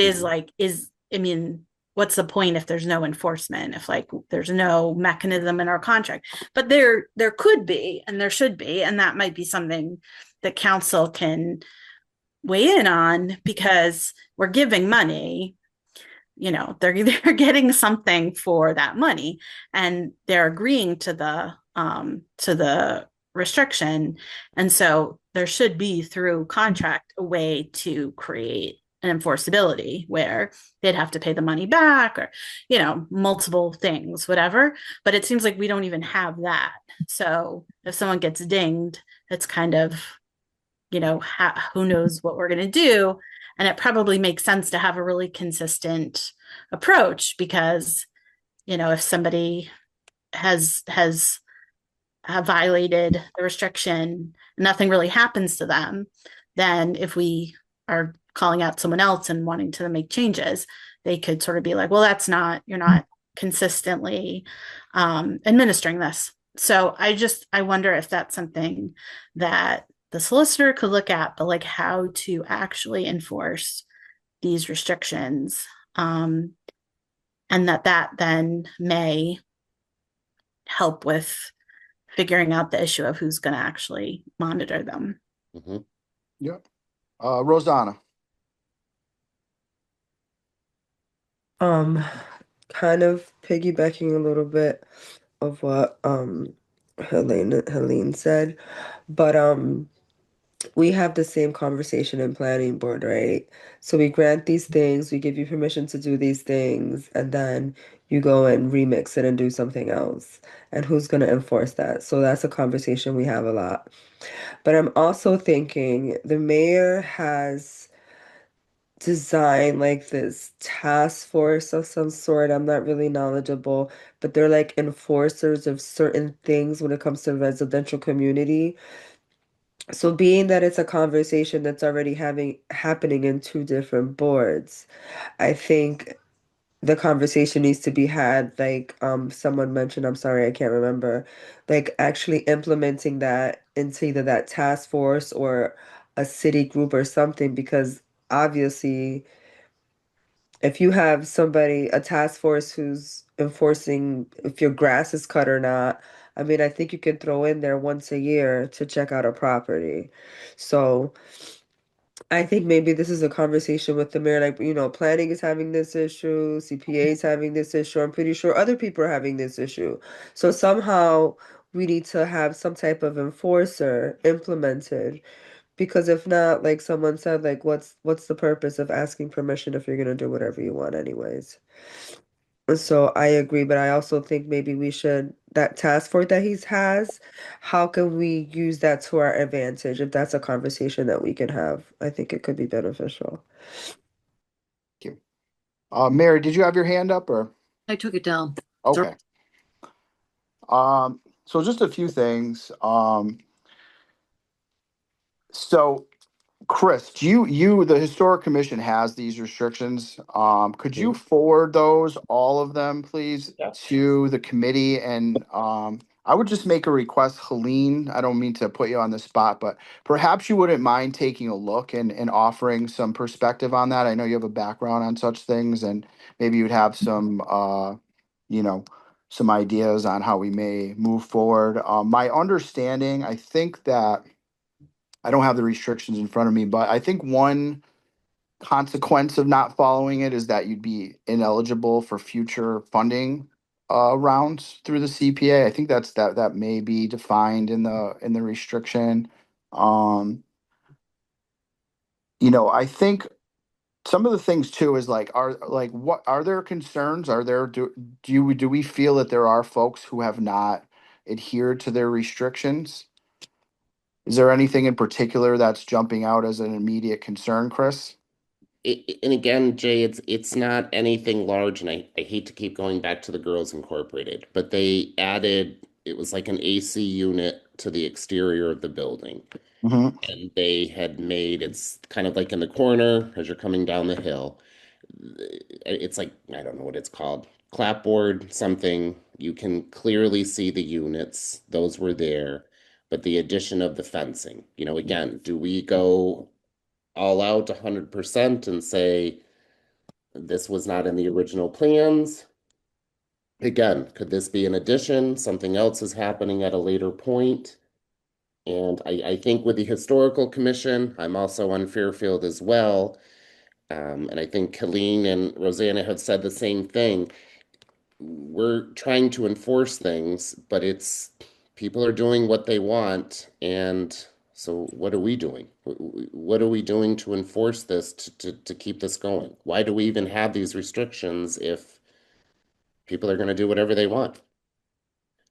Speaker 7: what's the point if there's no enforcement, if like there's no mechanism in our contract? But there could be, and there should be, and that might be something that council can weigh in on, because we're giving money, you know, they're getting something for that money, and they're agreeing to the restriction. And so there should be, through contract, a way to create an enforceability where they'd have to pay the money back, or, you know, multiple things, whatever. But it seems like we don't even have that. So if someone gets dinged, it's kind of, you know, who knows what we're going to do. And it probably makes sense to have a really consistent approach, because, you know, if somebody has violated the restriction, nothing really happens to them, then if we are calling out someone else and wanting to make changes, they could sort of be like, well, you're not consistently administering this. So I wonder if that's something that the solicitor could look at, but like how to actually enforce these restrictions, and that then may help with figuring out the issue of who's going to actually monitor them.
Speaker 2: Mhm.
Speaker 1: Yep. Rosanna.
Speaker 3: Kind of piggybacking a little bit of what Helene said, but we have the same conversation in planning board, right? So we grant these things, we give you permission to do these things, and then you go and remix it and do something else. And who's going to enforce that? So that's a conversation we have a lot. But I'm also thinking the mayor has designed like this task force of some sort. I'm not really knowledgeable, but they're like enforcers of certain things when it comes to residential community. So being that it's a conversation that's already happening in two different boards, I think the conversation needs to be had, like someone mentioned, I'm sorry, I can't remember, like actually implementing that into either that task force or a city group or something, because obviously if you have somebody, a task force who's enforcing if your grass is cut or not, I mean, I think you can throw in there once a year to check out a property. So I think maybe this is a conversation with the mayor, like, you know, planning is having this issue, CPA is having this issue. I'm pretty sure other people are having this issue. So somehow we need to have some type of enforcer implemented, because if not, like someone said, like what's the purpose of asking permission if you're gonna do whatever you want anyways? So I agree, but I also think maybe we should, that task force that has, how can we use that to our advantage? If that's a conversation that we can have, I think it could be beneficial.
Speaker 1: Thank you. Mary, did you have your hand up or?
Speaker 4: I took it down.
Speaker 1: Okay. So just a few things. So Chris, the Historic Commission has these restrictions. Could you forward those, all of them, please,
Speaker 2: Yeah.
Speaker 1: to the committee? And I would just make a request, Helene, I don't mean to put you on the spot, but perhaps you wouldn't mind taking a look and offering some perspective on that. I know you have a background on such things, and maybe you'd have some, you know, some ideas on how we may move forward. My understanding, I think that I don't have the restrictions in front of me, but I think one consequence of not following it is that you'd be ineligible for future funding rounds through the CPA. I think that may be defined in the restriction. You know, I think some of the things too is like, what are there concerns? Do we feel that there are folks who have not adhered to their restrictions? Is there anything in particular that's jumping out as an immediate concern, Chris?
Speaker 2: And again, Jay, it's not anything large, and I hate to keep going back to the Girls Incorporated, but they added, it was like an AC unit to the exterior of the building.
Speaker 1: Mm-hmm.
Speaker 2: And they had made, it's kind of like in the corner as you're coming down the hill. It's like, I don't know what it's called, clapboard, something. You can clearly see the units, those were there. But the addition of the fencing, you know, again, do we go all out 100% and say This was not in the original plans. Again, could this be an addition? Something else is happening at a later point. And I think with the Historical Commission, I'm also on Fairfield as well. And I think Colleen and Rosanna have said the same thing. We're trying to enforce things, but people are doing what they want. And so what are we doing? What are we doing to enforce this, to keep this going? Why do we even have these restrictions if people are going to do whatever they want?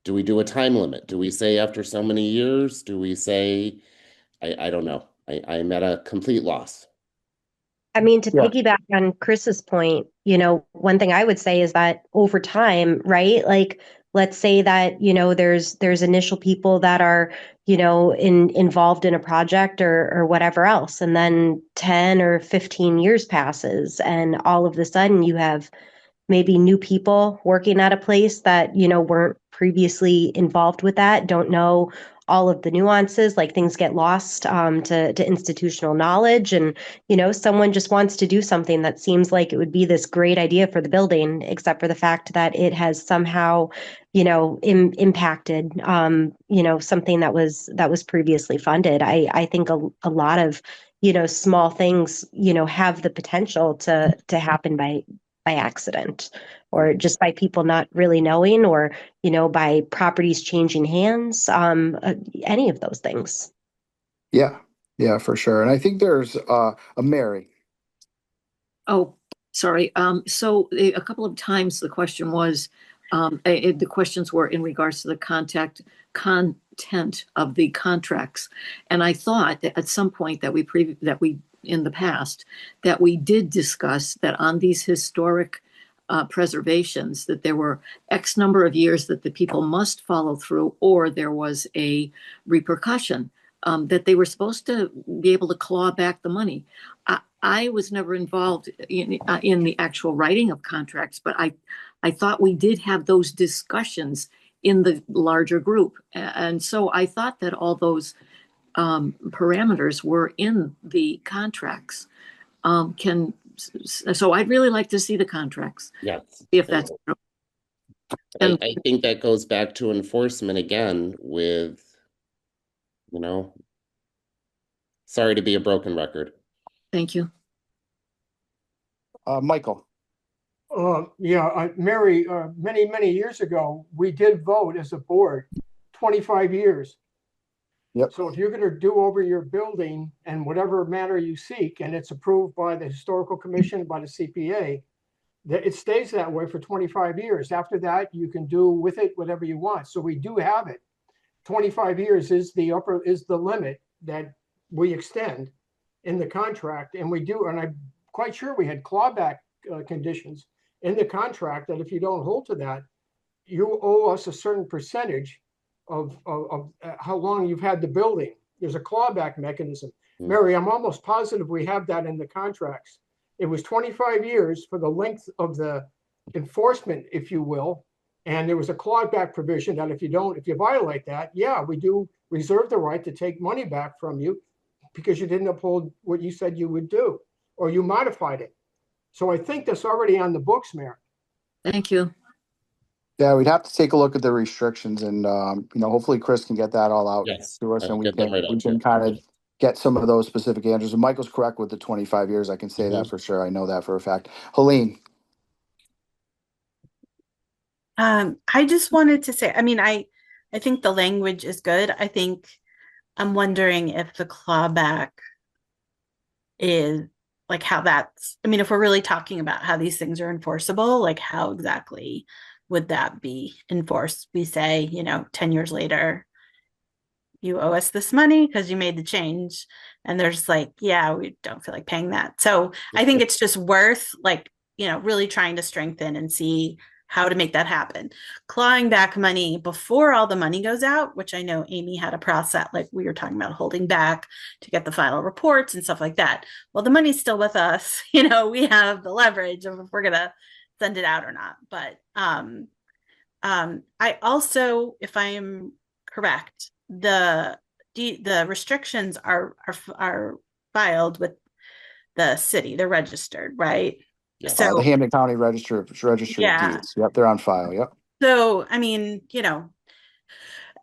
Speaker 2: Do we do a time limit? Do we say after so many years? Do we say, I don't know. I'm at a complete loss.
Speaker 6: I mean, to
Speaker 1: Yeah.
Speaker 6: piggyback on Chris's point, one thing I would say is that over time, right? Like, let's say that, there's initial people that are, involved in a project or whatever else, and then 10 or 15 years passes, and all of a sudden you have maybe new people working at a place that, weren't previously involved with that, don't know all of the nuances, like things get lost to institutional knowledge. And, someone just wants to do something that seems like it would be this great idea for the building, except for the fact that it has somehow, impacted, something that was previously funded. I think a lot of, small things, have the potential to happen by accident, or just by people not really knowing, or by properties changing hands, any of those things.
Speaker 1: Yeah, yeah, for sure. And I think there's a Mary.
Speaker 4: Oh, sorry. So a couple of times the question was, the questions were in regards to the content of the contracts. And I thought that at some point that we in the past, that we did discuss that on these historic preservations, that there were X number of years that the people must follow through, or there was a repercussion, that they were supposed to be able to claw back the money. I was never involved in the actual writing of contracts, but I thought we did have those discussions in the larger group. And so I thought that all those parameters were in the contracts. So I'd really like to see the contracts,
Speaker 2: Yes.
Speaker 4: if that's true. And
Speaker 2: I think that goes back to enforcement again with, sorry to be a broken record.
Speaker 4: thank you.
Speaker 1: Michael.
Speaker 5: Mary, many, many years ago, we did vote as a board, 25 years.
Speaker 1: Yep.
Speaker 5: So if you're going to do over your building in whatever manner you seek, and it's approved by the Historical Commission, by the CPA, that it stays that way for 25 years. After that, you can do with it whatever you want. So we do have it. 25 years is the limit that we extend in the contract, and we do. And I'm quite sure we had clawback conditions in the contract that if you don't hold to that, you owe us a certain percentage of how long you've had the building. There's a clawback mechanism. Mary, I'm almost positive we have that in the contracts. It was 25 years for the length of the enforcement, if you will. And there was a clawback provision that if you violate that, yeah, we do reserve the right to take money back from you because you didn't uphold what you said you would do, or you modified it. So I think that's already on the books, Mary.
Speaker 4: Thank you.
Speaker 1: Yeah, we'd have to take a look at the restrictions, and hopefully Chris can get that all out
Speaker 2: Yes,
Speaker 1: to us, and we
Speaker 2: get them right out to
Speaker 1: can
Speaker 2: you.
Speaker 1: kind of get some of those specific answers. And Michael's correct with the 25 years. I can say that for sure. I know that for a fact. Helene.
Speaker 7: I just wanted to say, I think the language is good. I think I'm wondering if the clawback is like how that's, if we're really talking about how these things are enforceable, like how exactly would that be enforced? We say, 10 years later, you owe us this money because you made the change. And there's like, yeah, we don't feel like paying that. So I think it's just worth really trying to strengthen and see how to make that happen. Clawing back money before all the money goes out, which I know Amy had a process, like we were talking about holding back to get the final reports and stuff like that. Well, the money's still with us. We have the leverage of if we're going to send it out or not. But I also, if I am correct, the restrictions are filed with the city. They're registered, right?
Speaker 2: Yeah.
Speaker 1: The
Speaker 7: So,
Speaker 1: Hampton County Registry of
Speaker 7: yeah.
Speaker 1: Deeds. Yep, they're on file. Yep.
Speaker 7: So, I mean, you know,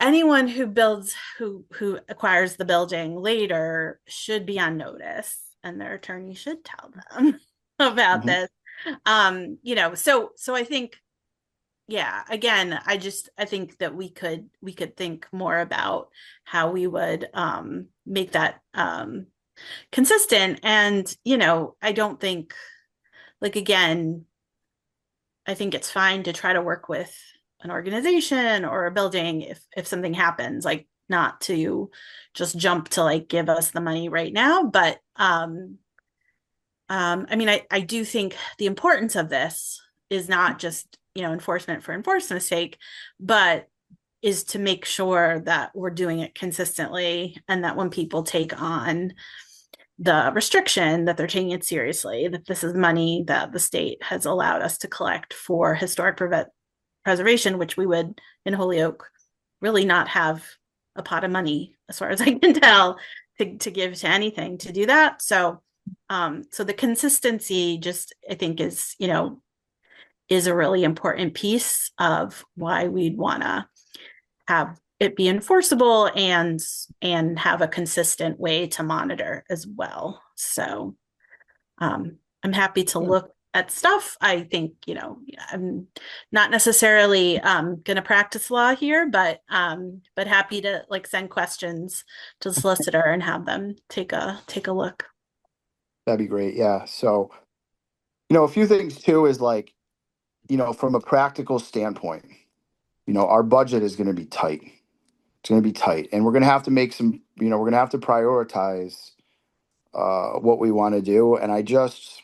Speaker 7: anyone who builds, who acquires the building later should be on notice, and their attorney should tell them about
Speaker 1: Mhm.
Speaker 7: this. You know, so I think, yeah, again, I think that we could think more about how we would make that consistent. And, you know, I don't think, like, again, I think it's fine to try to work with an organization or a building if something happens, like, not to just jump to like give us the money right now. But I mean, I do think the importance of this is not just, you know, enforcement for enforcement's sake, but is to make sure that we're doing it consistently, and that when people take on the restriction, that they're taking it seriously, that this is money that the state has allowed us to collect for historic preservation, which we would in Holyoke really not have a pot of money, as far as I can tell, to give to anything to do that. So so the consistency just, I think, is, you know, is a really important piece of why we'd want to have it be enforceable and have a consistent way to monitor as well. So I'm happy to look at stuff. I think, you know, I'm not necessarily going to practice law here, but happy to like send questions to the solicitor and have them take a look.
Speaker 1: That'd be great. Yeah. So, a few things too is like, from a practical standpoint, our budget is going to be tight. It's going to be tight, and we're going to have to make some, we're going to have to prioritize what we want to do. And I just,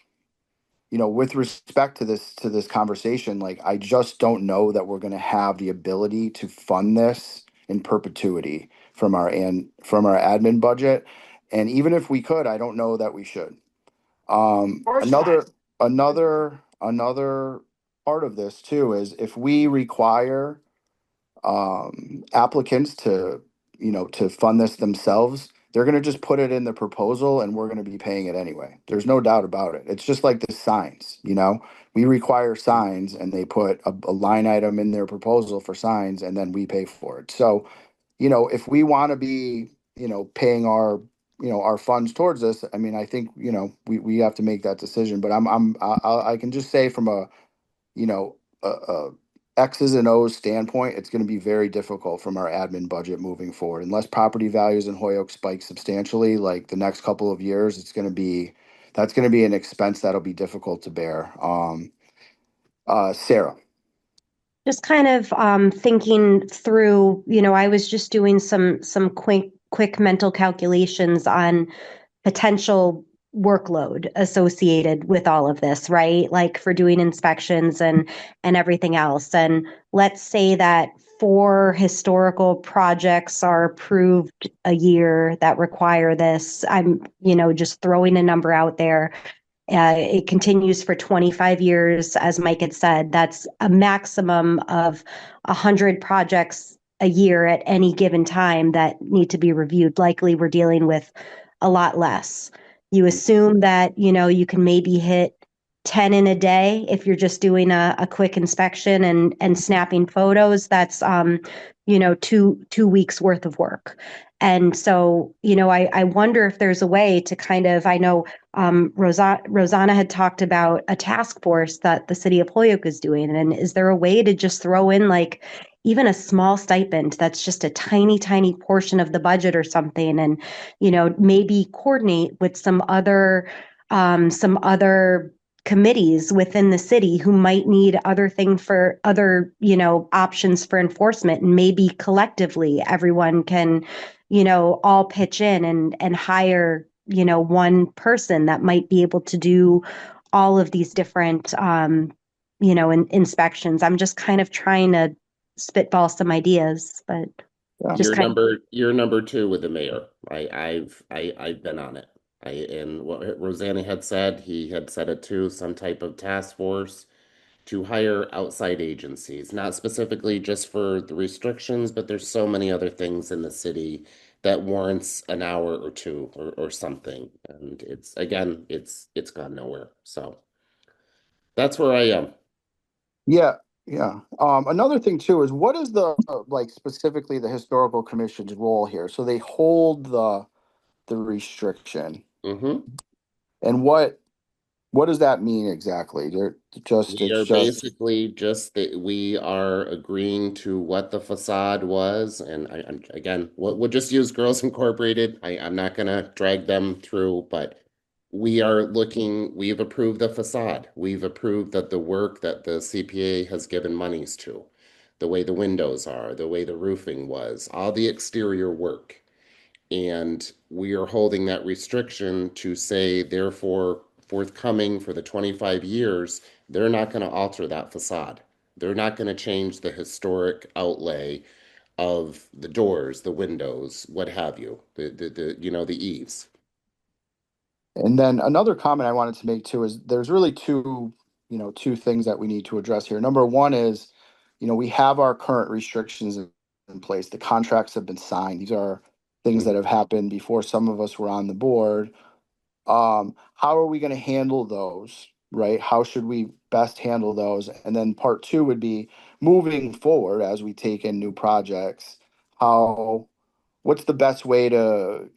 Speaker 1: with respect to this conversation, like, I just don't know that we're going to have the ability to fund this in perpetuity from our admin budget. And even if we could, I don't know that we should.
Speaker 5: course not.
Speaker 1: Another part of this too is if we require applicants to fund this themselves, they're going to just put it in the proposal and we're going to be paying it anyway. There's no doubt about it. It's just like the signs. We require signs and they put a line item in their proposal for signs and then we pay for it. So if we want to be paying our funds towards this, I mean, I think we have to make that decision. But I can just say from a you know a X's and O's standpoint, it's going to be very difficult from our admin budget moving forward. Unless property values in Holyoke spike substantially, like the next couple of years, that's going to be an expense that'll be difficult to bear. Sarah.
Speaker 6: Just kind of thinking through, you know, I was just doing some quick mental calculations on potential workload associated with all of this, right? Like for doing inspections and everything else. And let's say that 4 historical projects are approved a year that require this. I'm, just throwing a number out there. It continues for 25 years, as Mike had said. That's a maximum of 100 projects a year at any given time that need to be reviewed. Likely, we're dealing with a lot less. You assume that, you can maybe hit 10 in a day if you're just doing a quick inspection and snapping photos. That's, 2 weeks worth of work. And so, I wonder if there's a way to kind of, I know Rosanna had talked about a task force that the city of Holyoke is doing. And is there a way to just throw in like even a small stipend that's just a tiny portion of the budget or something, and, maybe coordinate with some other committees within the city who might need other options for enforcement, and maybe collectively everyone can all pitch in and hire one person that might be able to do all of these different inspections. I'm just kind of trying to spitball some ideas, but just kind of.
Speaker 2: You're number 2 with the mayor. I've been on it. And what Rosanna had said, he had said it too, some type of task force to hire outside agencies, not specifically just for the restrictions, but there's so many other things in the city that warrants an hour or 2 or something. And it's gone nowhere. So That's where I am.
Speaker 1: Yeah, yeah. Another thing too is what is the like specifically the historical commission's role here? So they hold the restriction,
Speaker 2: Mm-hmm.
Speaker 1: and what does that mean exactly? They're just
Speaker 2: We
Speaker 1: it's
Speaker 2: are
Speaker 1: just
Speaker 2: basically just that we are agreeing to what the facade was, and again, we'll just use Girls Incorporated. I'm not gonna drag them through, but we are looking. We've approved the facade. We've approved that the work that the CPA has given monies to, the way the windows are, the way the roofing was, all the exterior work. And we are holding that restriction to say, therefore, forthcoming for the 25 years, they're not going to alter that facade. They're not going to change the historic outlay of the doors, the windows, what have you, the eaves.
Speaker 1: and then another comment I wanted to make too is there's really two things that we need to address here. Number one is, we have our current restrictions in place. The contracts have been signed. These are things that have happened before some of us were on the board. How are we going to handle those, right? How should we best handle those? And then part two would be moving forward as we take in new projects. What's the best way to,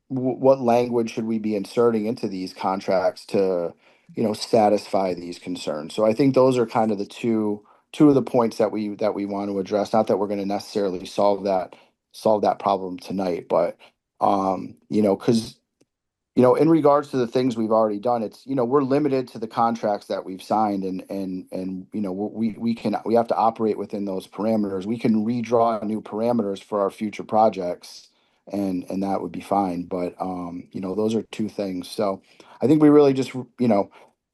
Speaker 1: what language should we be inserting into these contracts to, satisfy these concerns? So I think those are kind of the two of the points that we want to address. Not that we're going to necessarily solve that problem tonight, but because in regards to the things we've already done, it's, we're limited to the contracts that we've signed and, we have to operate within those parameters. We can redraw new parameters for our future projects and that would be fine. But, those are two things. So I think we really just,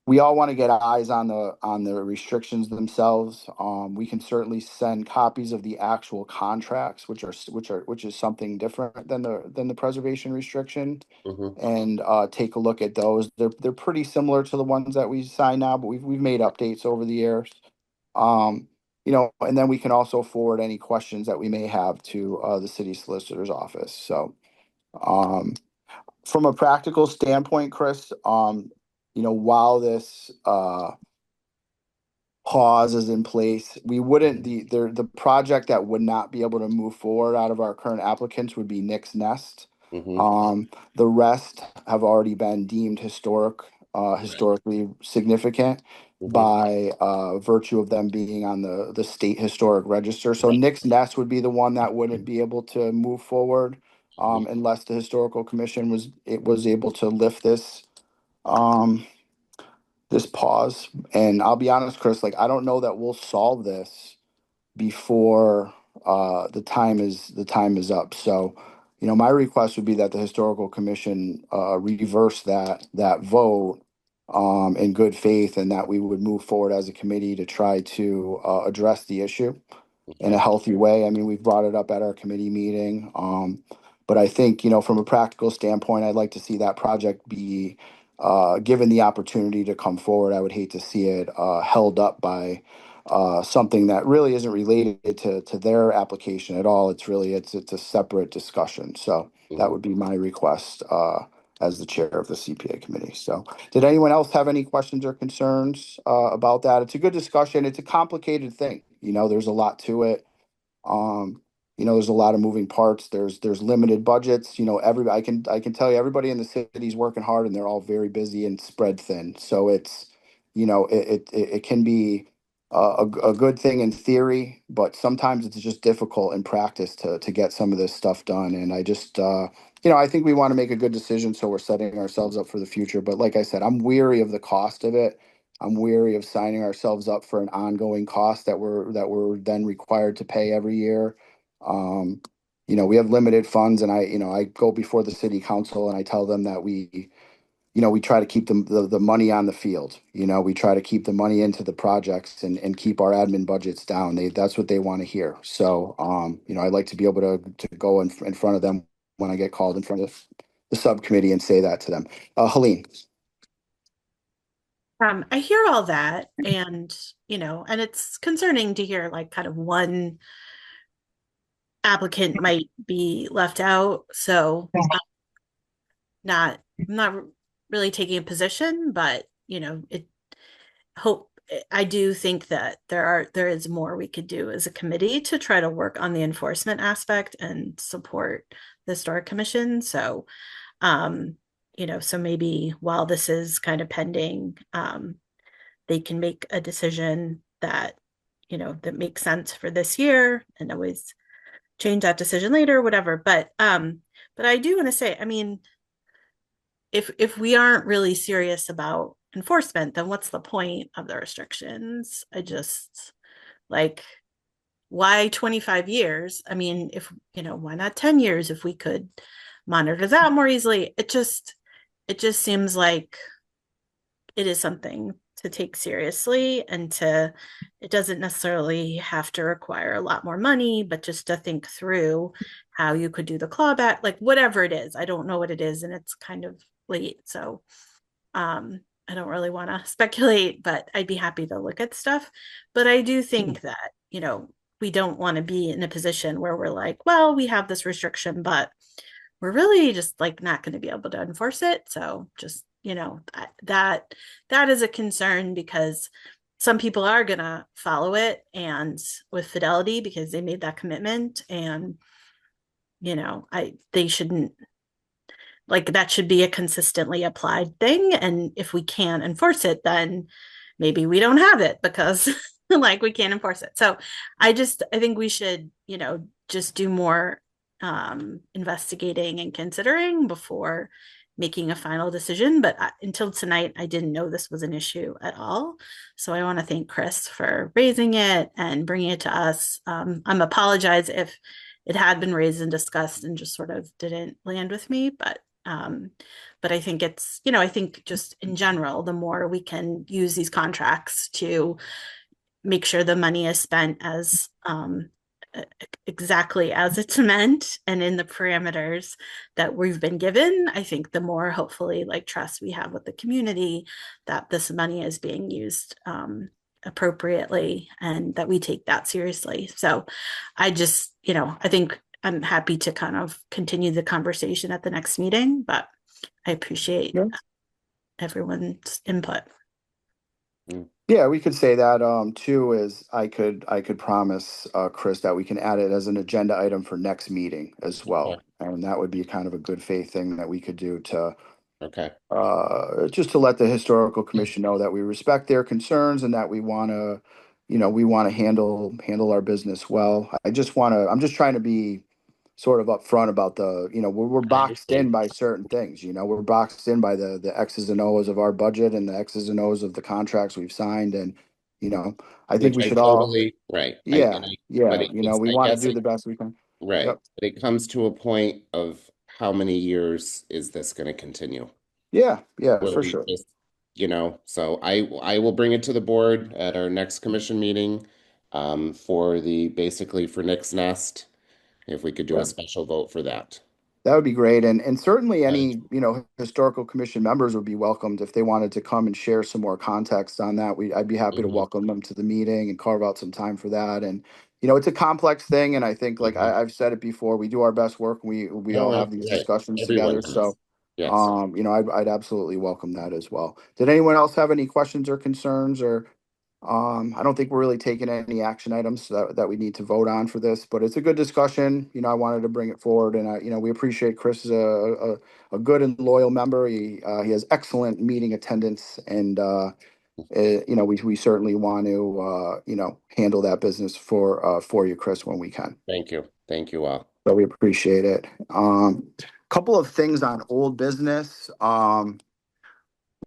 Speaker 1: we all want to get eyes on the restrictions themselves. We can certainly send copies of the actual contracts, which is something different than the preservation restriction
Speaker 2: Mhm.
Speaker 1: and take a look at those. They're pretty similar to the ones that we sign now, but we've made updates over the years. And then we can also forward any questions that we may have to the city solicitor's office. So from a practical standpoint, Chris, while this pause is in place, we wouldn't the project that would not be able to move forward out of our current applicants would be Nick's Nest.
Speaker 2: Mhm.
Speaker 1: The rest have already been deemed historically significant
Speaker 2: Mhm.
Speaker 1: by virtue of them being on the state historic register. So
Speaker 2: Right.
Speaker 1: Nick's Nest would be the one that wouldn't be able to move forward unless the historical commission was able to lift um, this pause. And I'll be honest, Chris, like I don't know that we'll solve this before the time is up. So, my request would be that the historical commission reverse that vote in good faith, and that we would move forward as a committee to try to address the issue in a healthy way. I mean, we've brought it up at our committee meeting. But I think, from a practical standpoint, I'd like to see that project be given the opportunity to come forward. I would hate to see it held up by something that really isn't related to their application at all. It's a separate discussion. So that
Speaker 2: Mhm.
Speaker 1: would be my request as the chair of the CPA committee. So did anyone else have any questions or concerns about that? It's a good discussion. It's a complicated thing. There's a lot to it. Um, there's a lot of moving parts. There's limited budgets. I can tell you everybody in the city's working hard and they're all very busy and spread thin. So it's, it can be a good thing in theory, but sometimes it's just difficult in practice to get some of this stuff done. And I just, I think we want to make a good decision, so we're setting ourselves up for the future. But like I said, I'm weary of the cost of it. I'm weary of signing ourselves up for an ongoing cost that we're then required to pay every year. Um, we have limited funds, and I go before the city council and I tell them that we try to keep the money on the field. We try to keep the money into the projects and keep our admin budgets down. That's what they want to hear. So, I'd like to be able to go in front of them when I get called in front of the subcommittee and say that to them. Helene.
Speaker 7: I hear all that, and and it's concerning to hear like kind of one applicant might be left out. So I'm not really taking a position, but I do think that there is more we could do as a committee to try to work on the enforcement aspect and support the Historic Commission. So, so maybe while this is kind of pending, they can make a decision that, that makes sense for this year, and always change that decision later, whatever. But I do want to say, I mean, if we aren't really serious about enforcement, then what's the point of the restrictions? I just like, why 25 years? I mean, if why not 10 years if we could monitor that more easily? It just seems like it is something to take seriously, and it doesn't necessarily have to require a lot more money, but just to think through how you could do the clawback, like whatever it is. I don't know what it is, and it's kind of late. So I don't really want to speculate, but I'd be happy to look at stuff. But I do think that, we don't want to be in a position where we're like, well, we have this restriction, but we're really just like not going to be able to enforce it. So just, that is a concern, because some people are going to follow it and with fidelity because they made that commitment, and they shouldn't, like, that should be a consistently applied thing. And if we can't enforce it, then maybe we don't have it because like we can't enforce it. So I think we should, just do more investigating and considering before making a final decision. But until tonight, I didn't know this was an issue at all. So I want to thank Chris for raising it and bringing it to us. I'm apologize if it had been raised and discussed and just sort of didn't land with me, but I think it's, I think just in general, the more we can use these contracts to make sure the money is spent as exactly as it's meant and in the parameters that we've been given, I think the more hopefully like trust we have with the community that this money is being used appropriately and that we take that seriously. So I just, I think I'm happy to kind of continue the conversation at the next meeting, but I appreciate everyone's input.
Speaker 1: Yeah, we could say that too. Is I could promise Chris that we can add it as an agenda item for next meeting as well, and that would be kind of a good faith thing that we could do to just to let the historical commission know that we respect their concerns and that we want to, handle our business well. I'm just trying to be sort of upfront about the, we're boxed in by certain things, we're boxed in by the X's and O's of our budget and the X's and O's of the contracts we've signed. And, I think we should
Speaker 2: totally, right.
Speaker 1: Yeah.
Speaker 2: But
Speaker 1: We want to do the best we can.
Speaker 2: Right.
Speaker 1: Yep.
Speaker 2: But it comes to a point of how many years is this going to continue?
Speaker 1: Yeah,
Speaker 2: Will
Speaker 1: for
Speaker 2: we
Speaker 1: sure.
Speaker 2: just, so I will bring it to the board at our next commission meeting basically for Nick's Nest, if we could do a special vote for that.
Speaker 1: That would be great. And certainly any, historical commission members would be welcomed if they wanted to come and share some more context on that. I'd be happy to welcome them to the meeting and carve out some time for that. And, it's a complex thing. And I think, like I've said it before, we do our best work. We all have these discussions together. So,
Speaker 2: yes.
Speaker 1: I'd absolutely welcome that as well. Did anyone else have any questions or concerns or I don't think we're really taking any action items that we need to vote on for this, but it's a good discussion. I wanted to bring it forward, and we appreciate Chris is a good and loyal member. He has excellent meeting attendance, and we certainly want to handle that business for you, Chris, when we can.
Speaker 2: Thank you all.
Speaker 1: So we appreciate it. Couple of things on old business.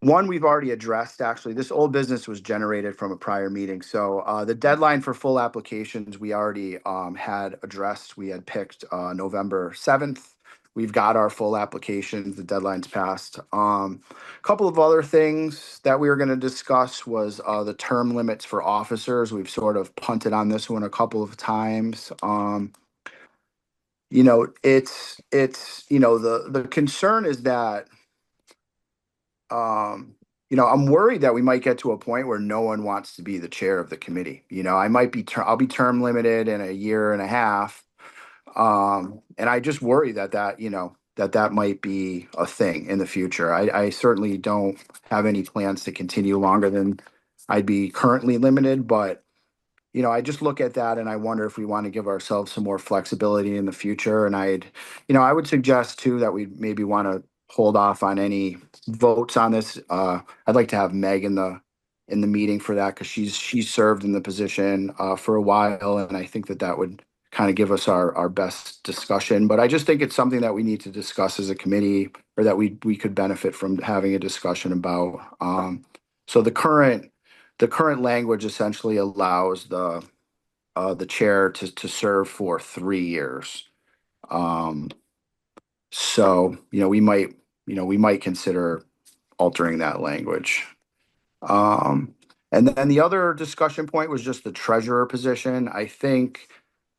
Speaker 1: One we've already addressed, actually. This old business was generated from a prior meeting. So the deadline for full applications we already had addressed. We had picked November 7th. We've got our full applications. The deadline's passed. A couple of other things that we were going to discuss was the term limits for officers. We've sort of punted on this one a couple of times. It's the concern is that I'm worried that we might get to a point where no one wants to be the chair of the committee. I'll be term limited in a year and a half. And I just worry that might be a thing in the future. I certainly don't have any plans to continue longer than I'd be currently limited, but you know, I just look at that and I wonder if we want to give ourselves some more flexibility in the future. And I would suggest too that we maybe want to hold off on any votes on this. I'd like to have Meg in the meeting for that because she's served in the position for a while, and I think that would kind of give us our best discussion. But I just think it's something that we need to discuss as a committee, or that we could benefit from having a discussion about. So the current language essentially allows the chair to serve for 3 years. So we might consider altering that language. And then the other discussion point was just the treasurer position. I think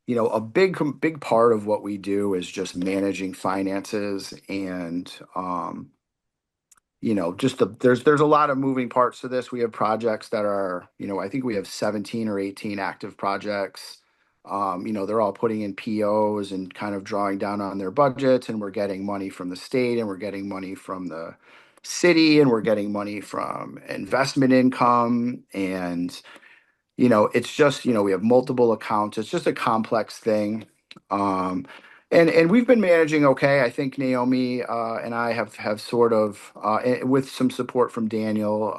Speaker 1: a big part of what we do is just managing finances, and just there's a lot of moving parts to this. We have projects that are, I think we have 17 or 18 active projects. They're all putting in POs and kind of drawing down on their budgets, and we're getting money from the state, and we're getting money from the city, and we're getting money from investment income. And, it's just, we have multiple accounts. It's just a complex thing. And we've been managing okay. I think Naomi and I have sort of, with some support from Daniel,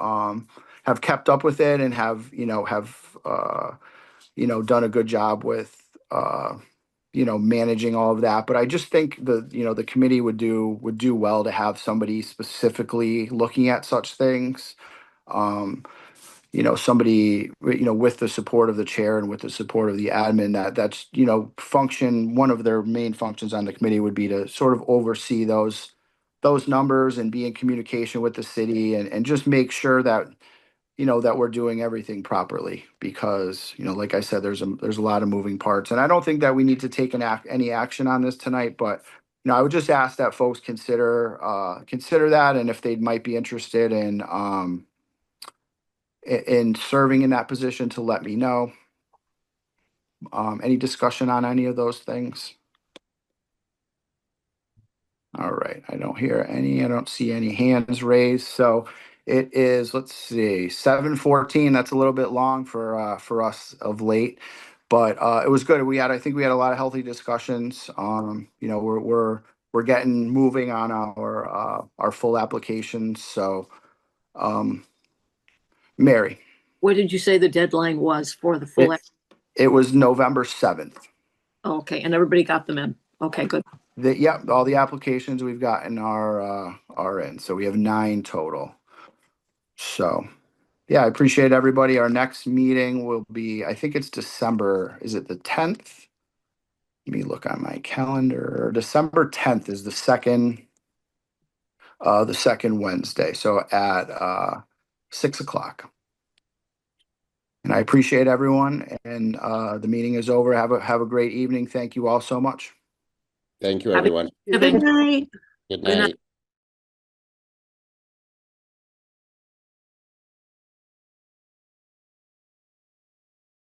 Speaker 1: have kept up with it, and have done a good job with managing all of that. But I just think the committee would do well to have somebody specifically looking at such things. Somebody, with the support of the chair and with the support of the admin, that's one of their main functions on the committee would be to sort of oversee those numbers and be in communication with the city, and just make sure that that we're doing everything properly, because like I said, there's a lot of moving parts, and I don't think that we need to take any action on this tonight. But I would just ask that folks consider that, and if they might be interested in serving in that position, to let me know. Any discussion on any of those things? All right, I don't see any hands raised. So it is, let's see, 7:14. That's a little bit long for us of late, but it was good. I think we had a lot of healthy discussions. We're getting moving on our full applications. So, Mary.
Speaker 4: What did you say the deadline was for the full?
Speaker 1: It was November 7th.
Speaker 4: Okay, and everybody got them in. Okay, good.
Speaker 1: All the applications we've gotten are in. So we have 9 total. So, yeah, I appreciate everybody. Our next meeting will be, I think it's December. Is it the 10th? Let me look on my calendar. December 10th is the second Wednesday. So at 6:00. And I appreciate everyone. And the meeting is over. Have a great evening. Thank you all so much.
Speaker 2: Thank you, everyone.
Speaker 7: Good night.
Speaker 2: Good night.